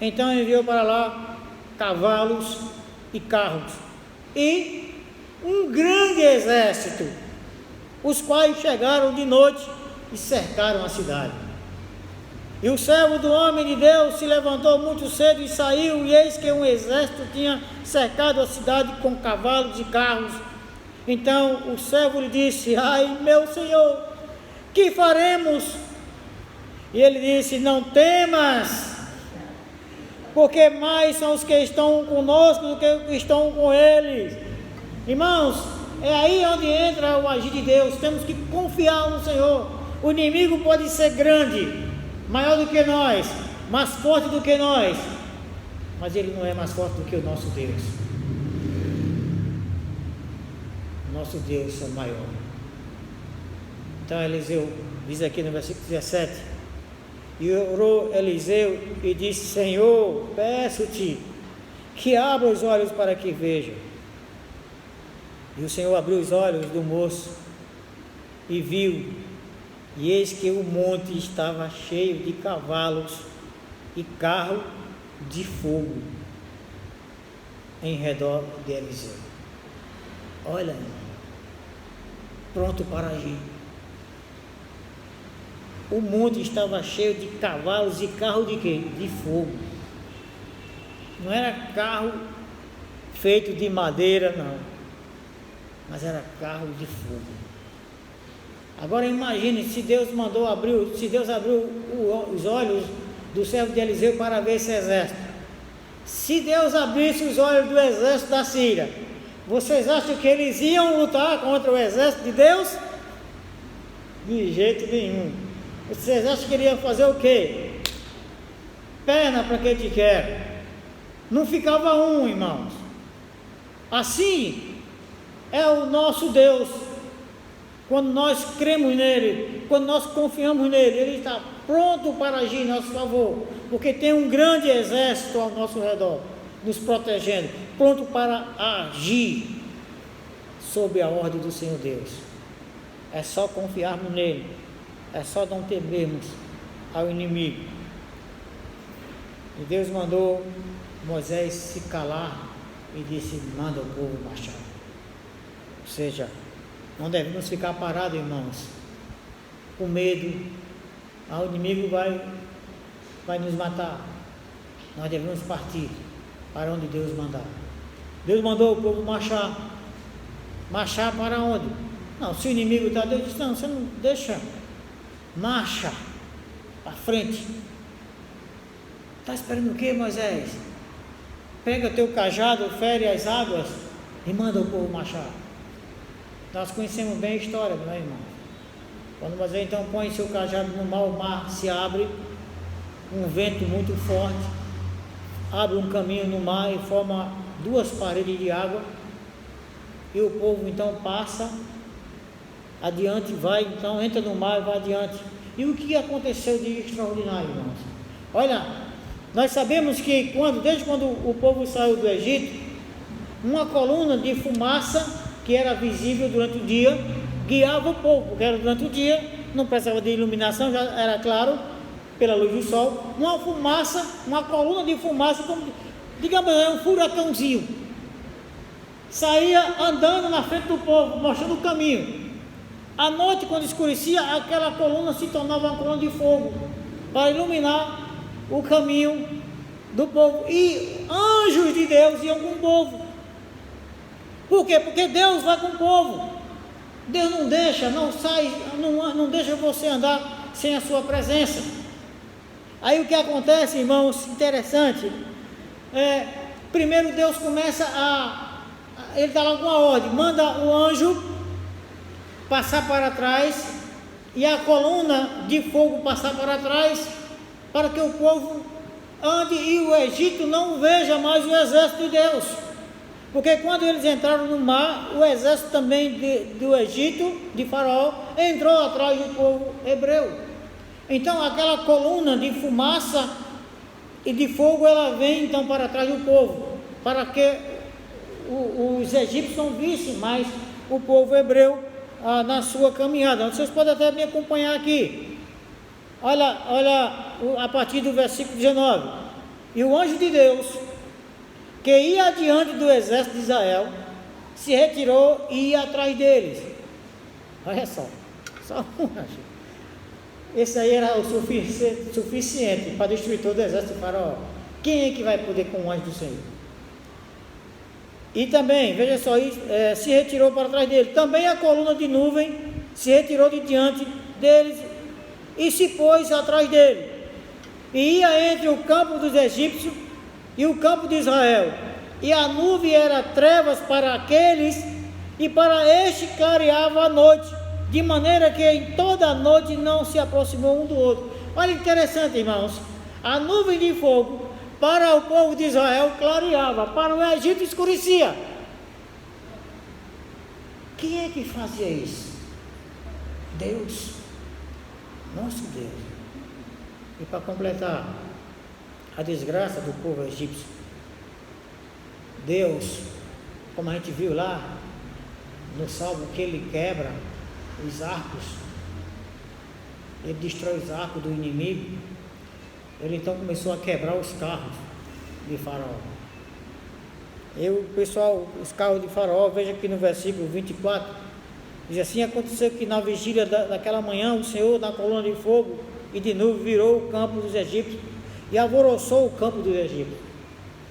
Então enviou para lá cavalos e carros e um grande exército, os quais chegaram de noite e cercaram a cidade. E o servo do homem de Deus se levantou muito cedo e saiu, e eis que um exército tinha cercado a cidade com cavalos e carros. Então o servo lhe disse: ai, meu senhor, que faremos? E ele disse: não temas, porque mais são os que estão conosco do que os que estão com eles. Irmãos, é aí onde entra o agir de Deus. Temos que confiar no Senhor. O inimigo pode ser grande, maior do que nós, mais forte do que nós, mas ele não é mais forte do que o nosso Deus. O nosso Deus é maior. Então Eliseu diz aqui no versículo 17: e orou Eliseu e disse: Senhor, peço-te que abra os olhos para que veja. E o Senhor abriu os olhos do moço e viu, e eis que o monte estava cheio de cavalos e carro de fogo em redor de Eliseu. Olha, pronto para agir. O monte estava cheio de cavalos e carro de quê? De fogo. Não era carro feito de madeira, não, mas era carro de fogo. Agora imagine se Deus abriu os olhos do servo de Eliseu para ver esse exército. Se Deus abrisse os olhos do exército da Síria, vocês acham que eles iam lutar contra o exército de Deus? De jeito nenhum. Vocês acham que ele ia fazer o quê? Perna para quem te quer. Não ficava um, irmãos. Assim é o nosso Deus. Quando nós cremos nele, quando nós confiamos nele, ele está pronto para agir em nosso favor, porque tem um grande exército ao nosso redor, nos protegendo, pronto para agir sob a ordem do Senhor Deus. É só confiarmos nele. É só não temermos ao inimigo. E Deus mandou Moisés se calar e disse: manda o povo marchar. Ou seja, não devemos ficar parados, irmãos, com medo. O inimigo vai nos matar. Nós devemos partir para onde Deus mandar. Deus mandou o povo marchar. Marchar para onde? Não, se o inimigo está, Deus disse: não, você não deixa. Marcha para frente. Está esperando o que, Moisés? Pega teu cajado, fere as águas e manda o povo marchar. Nós conhecemos bem a história, não é, irmão? Quando Moisés então põe seu cajado no mar, o mar se abre, um vento muito forte abre um caminho no mar e forma 2 paredes de água, e o povo então passa adiante, vai, então entra no mar e vai adiante. E o que aconteceu de extraordinário, irmãos? Olha, nós sabemos que desde quando o povo saiu do Egito, uma coluna de fumaça que era visível durante o dia guiava o povo, porque era durante o dia, não precisava de iluminação, já era claro pela luz do sol. Uma fumaça, uma coluna de fumaça, como, digamos, é um furacãozinho, saía andando na frente do povo, mostrando o caminho. À noite, quando escurecia, aquela coluna se tornava uma coluna de fogo para iluminar o caminho do povo. E anjos de Deus iam com o povo. Por quê? Porque Deus vai com o povo. Deus não deixa, não deixa você andar sem a sua presença. Aí o que acontece, irmãos, interessante, primeiro Deus começa ele dá logo uma ordem, manda o anjo passar para trás e a coluna de fogo passar para trás, para que o povo ande e o Egito não veja mais o exército de Deus. Porque quando eles entraram no mar, o exército também do Egito, de Faraó, entrou atrás do povo hebreu. Então aquela coluna de fumaça e de fogo, ela vem então para trás do povo, para que os egípcios não vissem mais o povo hebreu na sua caminhada. Vocês podem até me acompanhar aqui. Olha a partir do versículo 19. E o anjo de Deus, que ia adiante do exército de Israel, se retirou e ia atrás deles. Olha só um anjo. Esse aí era o suficiente para destruir todo o exército de Faraó. Quem é que vai poder com o anjo do Senhor? E também, veja só, se retirou para trás dele. Também a coluna de nuvem se retirou de diante deles e se pôs atrás dele. E ia entre o campo dos egípcios e o campo de Israel. E a nuvem era trevas para aqueles, e para este clareava a noite, de maneira que em toda a noite não se aproximou um do outro. Olha, interessante, irmãos, a nuvem de fogo para o povo de Israel clareava, para o Egito escurecia. Quem é que fazia isso? Deus, nosso Deus. E para completar a desgraça do povo egípcio, Deus, como a gente viu lá no Salmo, que ele quebra os arcos, ele destrói os arcos do inimigo. Ele então começou a quebrar os carros de Faraó. Os carros de Faraó, veja aqui no versículo 24, diz assim: aconteceu que na vigília daquela manhã, o Senhor, na coluna de fogo e de nuvem, virou o campo dos egípcios e alvoroçou o campo dos egípcios.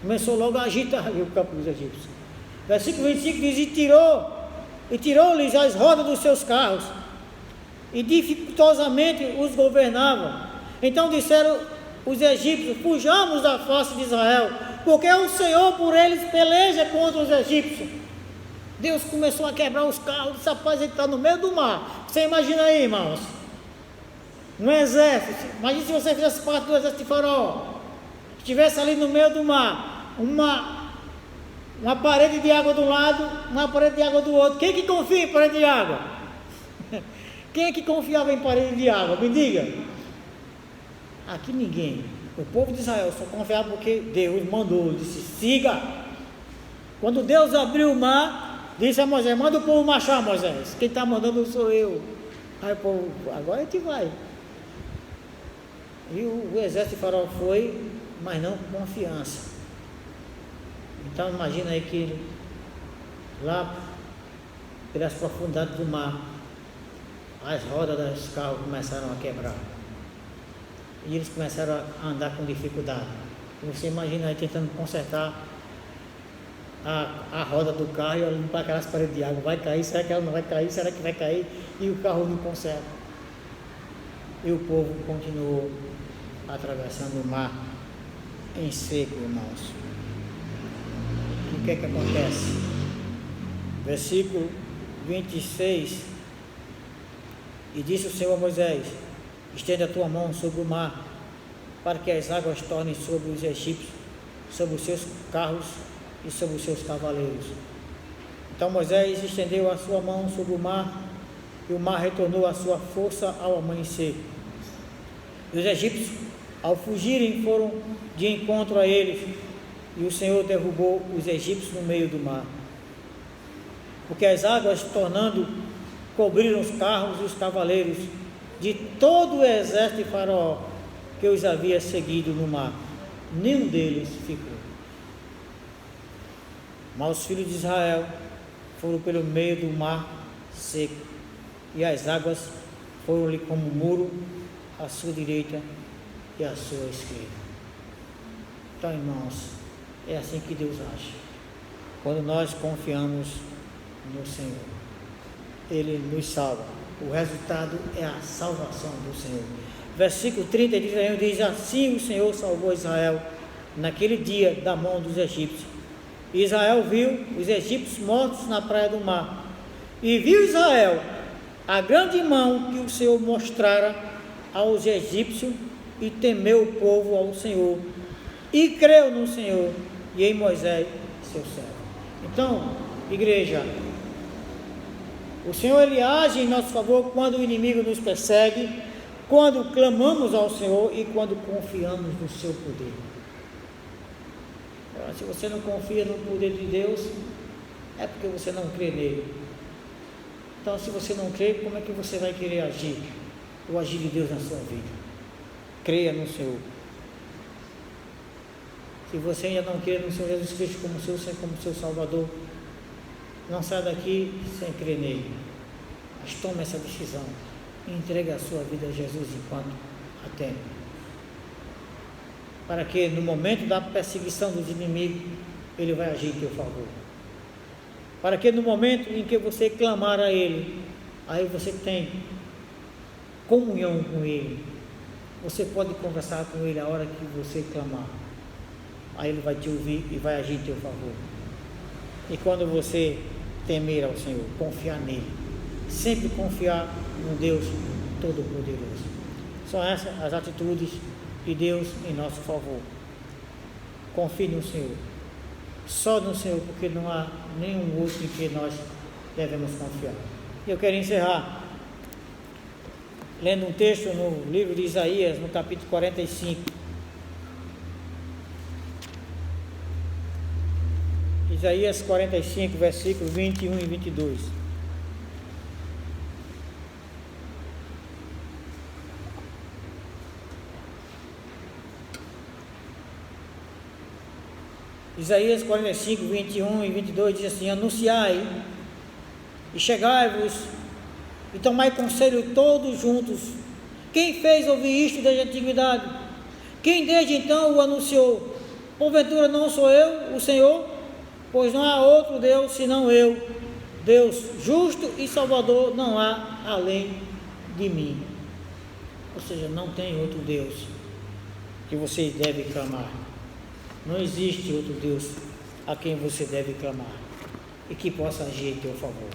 Começou logo a agitar ali o campo dos egípcios. Versículo 25 diz: e tirou-lhes as rodas dos seus carros, e dificultosamente os governava. Então disseram os egípcios: fujamos da face de Israel, porque o Senhor por eles peleja contra os egípcios. Deus começou a quebrar os carros, disse: rapaz, ele está no meio do mar. Você imagina aí, irmãos, um exército. Imagina se você fizesse parte do exército de Faraó, estivesse ali no meio do mar, uma parede de água de um lado, uma parede de água do outro. Quem que confia em parede de água? Quem é que confiava em parede de água? Me diga. Aqui ninguém. O povo de Israel só confiava porque Deus mandou, disse: siga. Quando Deus abriu o mar, disse a Moisés: manda o povo marchar, Moisés. Quem está mandando sou eu. Aí o povo: agora a gente vai. E o exército de Faraó foi, mas não com confiança. Então imagina aí que lá pelas profundidades do mar, as rodas dos carros começaram a quebrar. E eles começaram a andar com dificuldade. Você imagina aí tentando consertar a roda do carro e olhando para aquelas paredes de água: vai cair? Será que ela não vai cair? Será que vai cair? E o carro não conserta. E o povo continuou atravessando o mar em seco, irmãos. O que é que acontece? Versículo 26: e disse o Senhor a Moisés: estende a tua mão sobre o mar, para que as águas tornem sobre os egípcios, sobre os seus carros e sobre os seus cavaleiros. Então Moisés estendeu a sua mão sobre o mar, e o mar retornou à sua força ao amanhecer. E os egípcios, ao fugirem, foram de encontro a eles, e o Senhor derrubou os egípcios no meio do mar, porque as águas, tornando, cobriram os carros e os cavaleiros de todo o exército de Faraó que os havia seguido no mar. Nenhum deles ficou. Mas os filhos de Israel foram pelo meio do mar seco, e as águas foram-lhe como um muro à sua direita e à sua esquerda. Então, irmãos, é assim que Deus age. quando nós confiamos no Senhor. Ele nos salva. O resultado é a salvação do Senhor. Versículo 30 diz: assim o Senhor salvou Israel naquele dia da mão dos egípcios. Israel viu os egípcios mortos na praia do mar. E viu Israel a grande mão que o Senhor mostrara aos egípcios, e temeu o povo ao Senhor, e creu no Senhor e em Moisés, seu servo. Então, igreja, o Senhor, Ele age em nosso favor quando o inimigo nos persegue, quando clamamos ao Senhor e quando confiamos no seu poder. Se você não confia no poder de Deus, é porque você não crê nele. Então, se você não crê, como é que você vai querer agir? O agir de Deus na sua vida? Creia no Senhor. Se você ainda não crê no Senhor Jesus Cristo como seu Salvador, não saia daqui sem crer nele. Mas tome essa decisão e entregue a sua vida a Jesus enquanto há tempo. Para que no momento da perseguição dos inimigos, Ele vai agir em teu favor. Para que no momento em que você clamar a Ele, aí você tem comunhão com Ele. Você pode conversar com Ele a hora que você clamar. Aí Ele vai te ouvir e vai agir em teu favor. E quando você temer ao Senhor, confiar nele, sempre confiar no Deus Todo-Poderoso. São essas as atitudes de Deus em nosso favor. Confie no Senhor, só no Senhor, porque não há nenhum outro em que nós devemos confiar. E eu quero encerrar lendo um texto no livro de Isaías, no capítulo 45. Isaías 45, versículos 21 e 22. Isaías 45, 21 e 22 diz assim: anunciai e chegai-vos e tomai conselho todos juntos. Quem fez ouvir isto desde a antiguidade? Quem desde então o anunciou? Porventura não sou eu, o Senhor? Pois não há outro Deus senão eu, Deus justo e salvador, não há além de mim. Ou seja, não tem outro Deus que você deve clamar. Não existe outro Deus a quem você deve clamar e que possa agir em teu favor.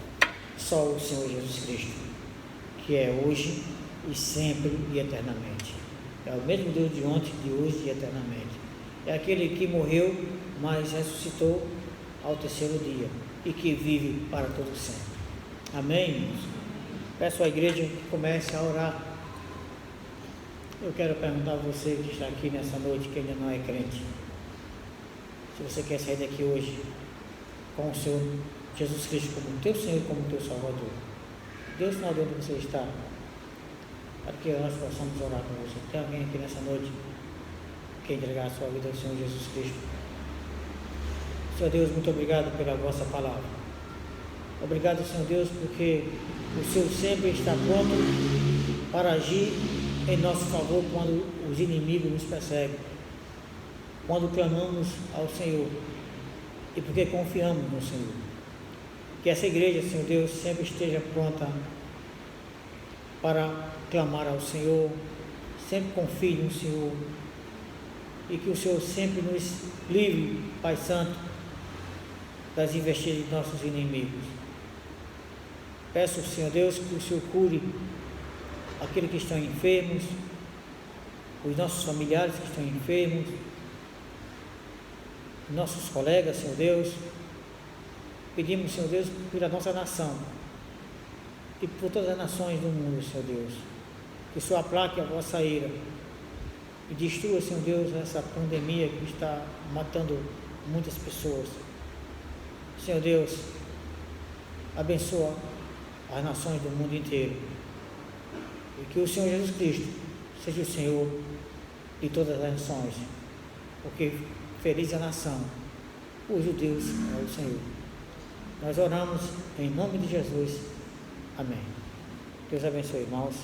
Só o Senhor Jesus Cristo, que é hoje e sempre e eternamente. É o mesmo Deus de ontem, de hoje e eternamente. É aquele que morreu, mas ressuscitou ao terceiro dia e que vive para todo sempre. Amém, irmãos? Peço à igreja que comece a orar. Eu quero perguntar a você que está aqui nessa noite, que ainda não é crente, se você quer sair daqui hoje com o Senhor Jesus Cristo como teu Senhor e como teu Salvador. Deus sabe onde você está, para que nós possamos orar com você. Tem alguém aqui nessa noite que quer entregar a sua vida ao Senhor Jesus Cristo? Senhor Deus, muito obrigado pela vossa palavra. Obrigado, Senhor Deus, porque o Senhor sempre está pronto para agir em nosso favor quando os inimigos nos perseguem, quando clamamos ao Senhor e porque confiamos no Senhor. Que essa igreja, Senhor Deus, sempre esteja pronta para clamar ao Senhor, sempre confie no Senhor e que o Senhor sempre nos livre, Pai Santo, das investidas de nossos inimigos. Peço, Senhor Deus, que o Senhor cure aqueles que estão enfermos, os nossos familiares que estão enfermos, nossos colegas, Senhor Deus. Pedimos, Senhor Deus, pela nossa nação e por todas as nações do mundo, Senhor Deus, que o Senhor aplaque a vossa ira e destrua, Senhor Deus, essa pandemia que está matando muitas pessoas. Senhor Deus, abençoa as nações do mundo inteiro e que o Senhor Jesus Cristo seja o Senhor de todas as nações, porque feliz é a nação, os judeus é o Senhor. Nós oramos em nome de Jesus. Amém. Deus abençoe, irmãos.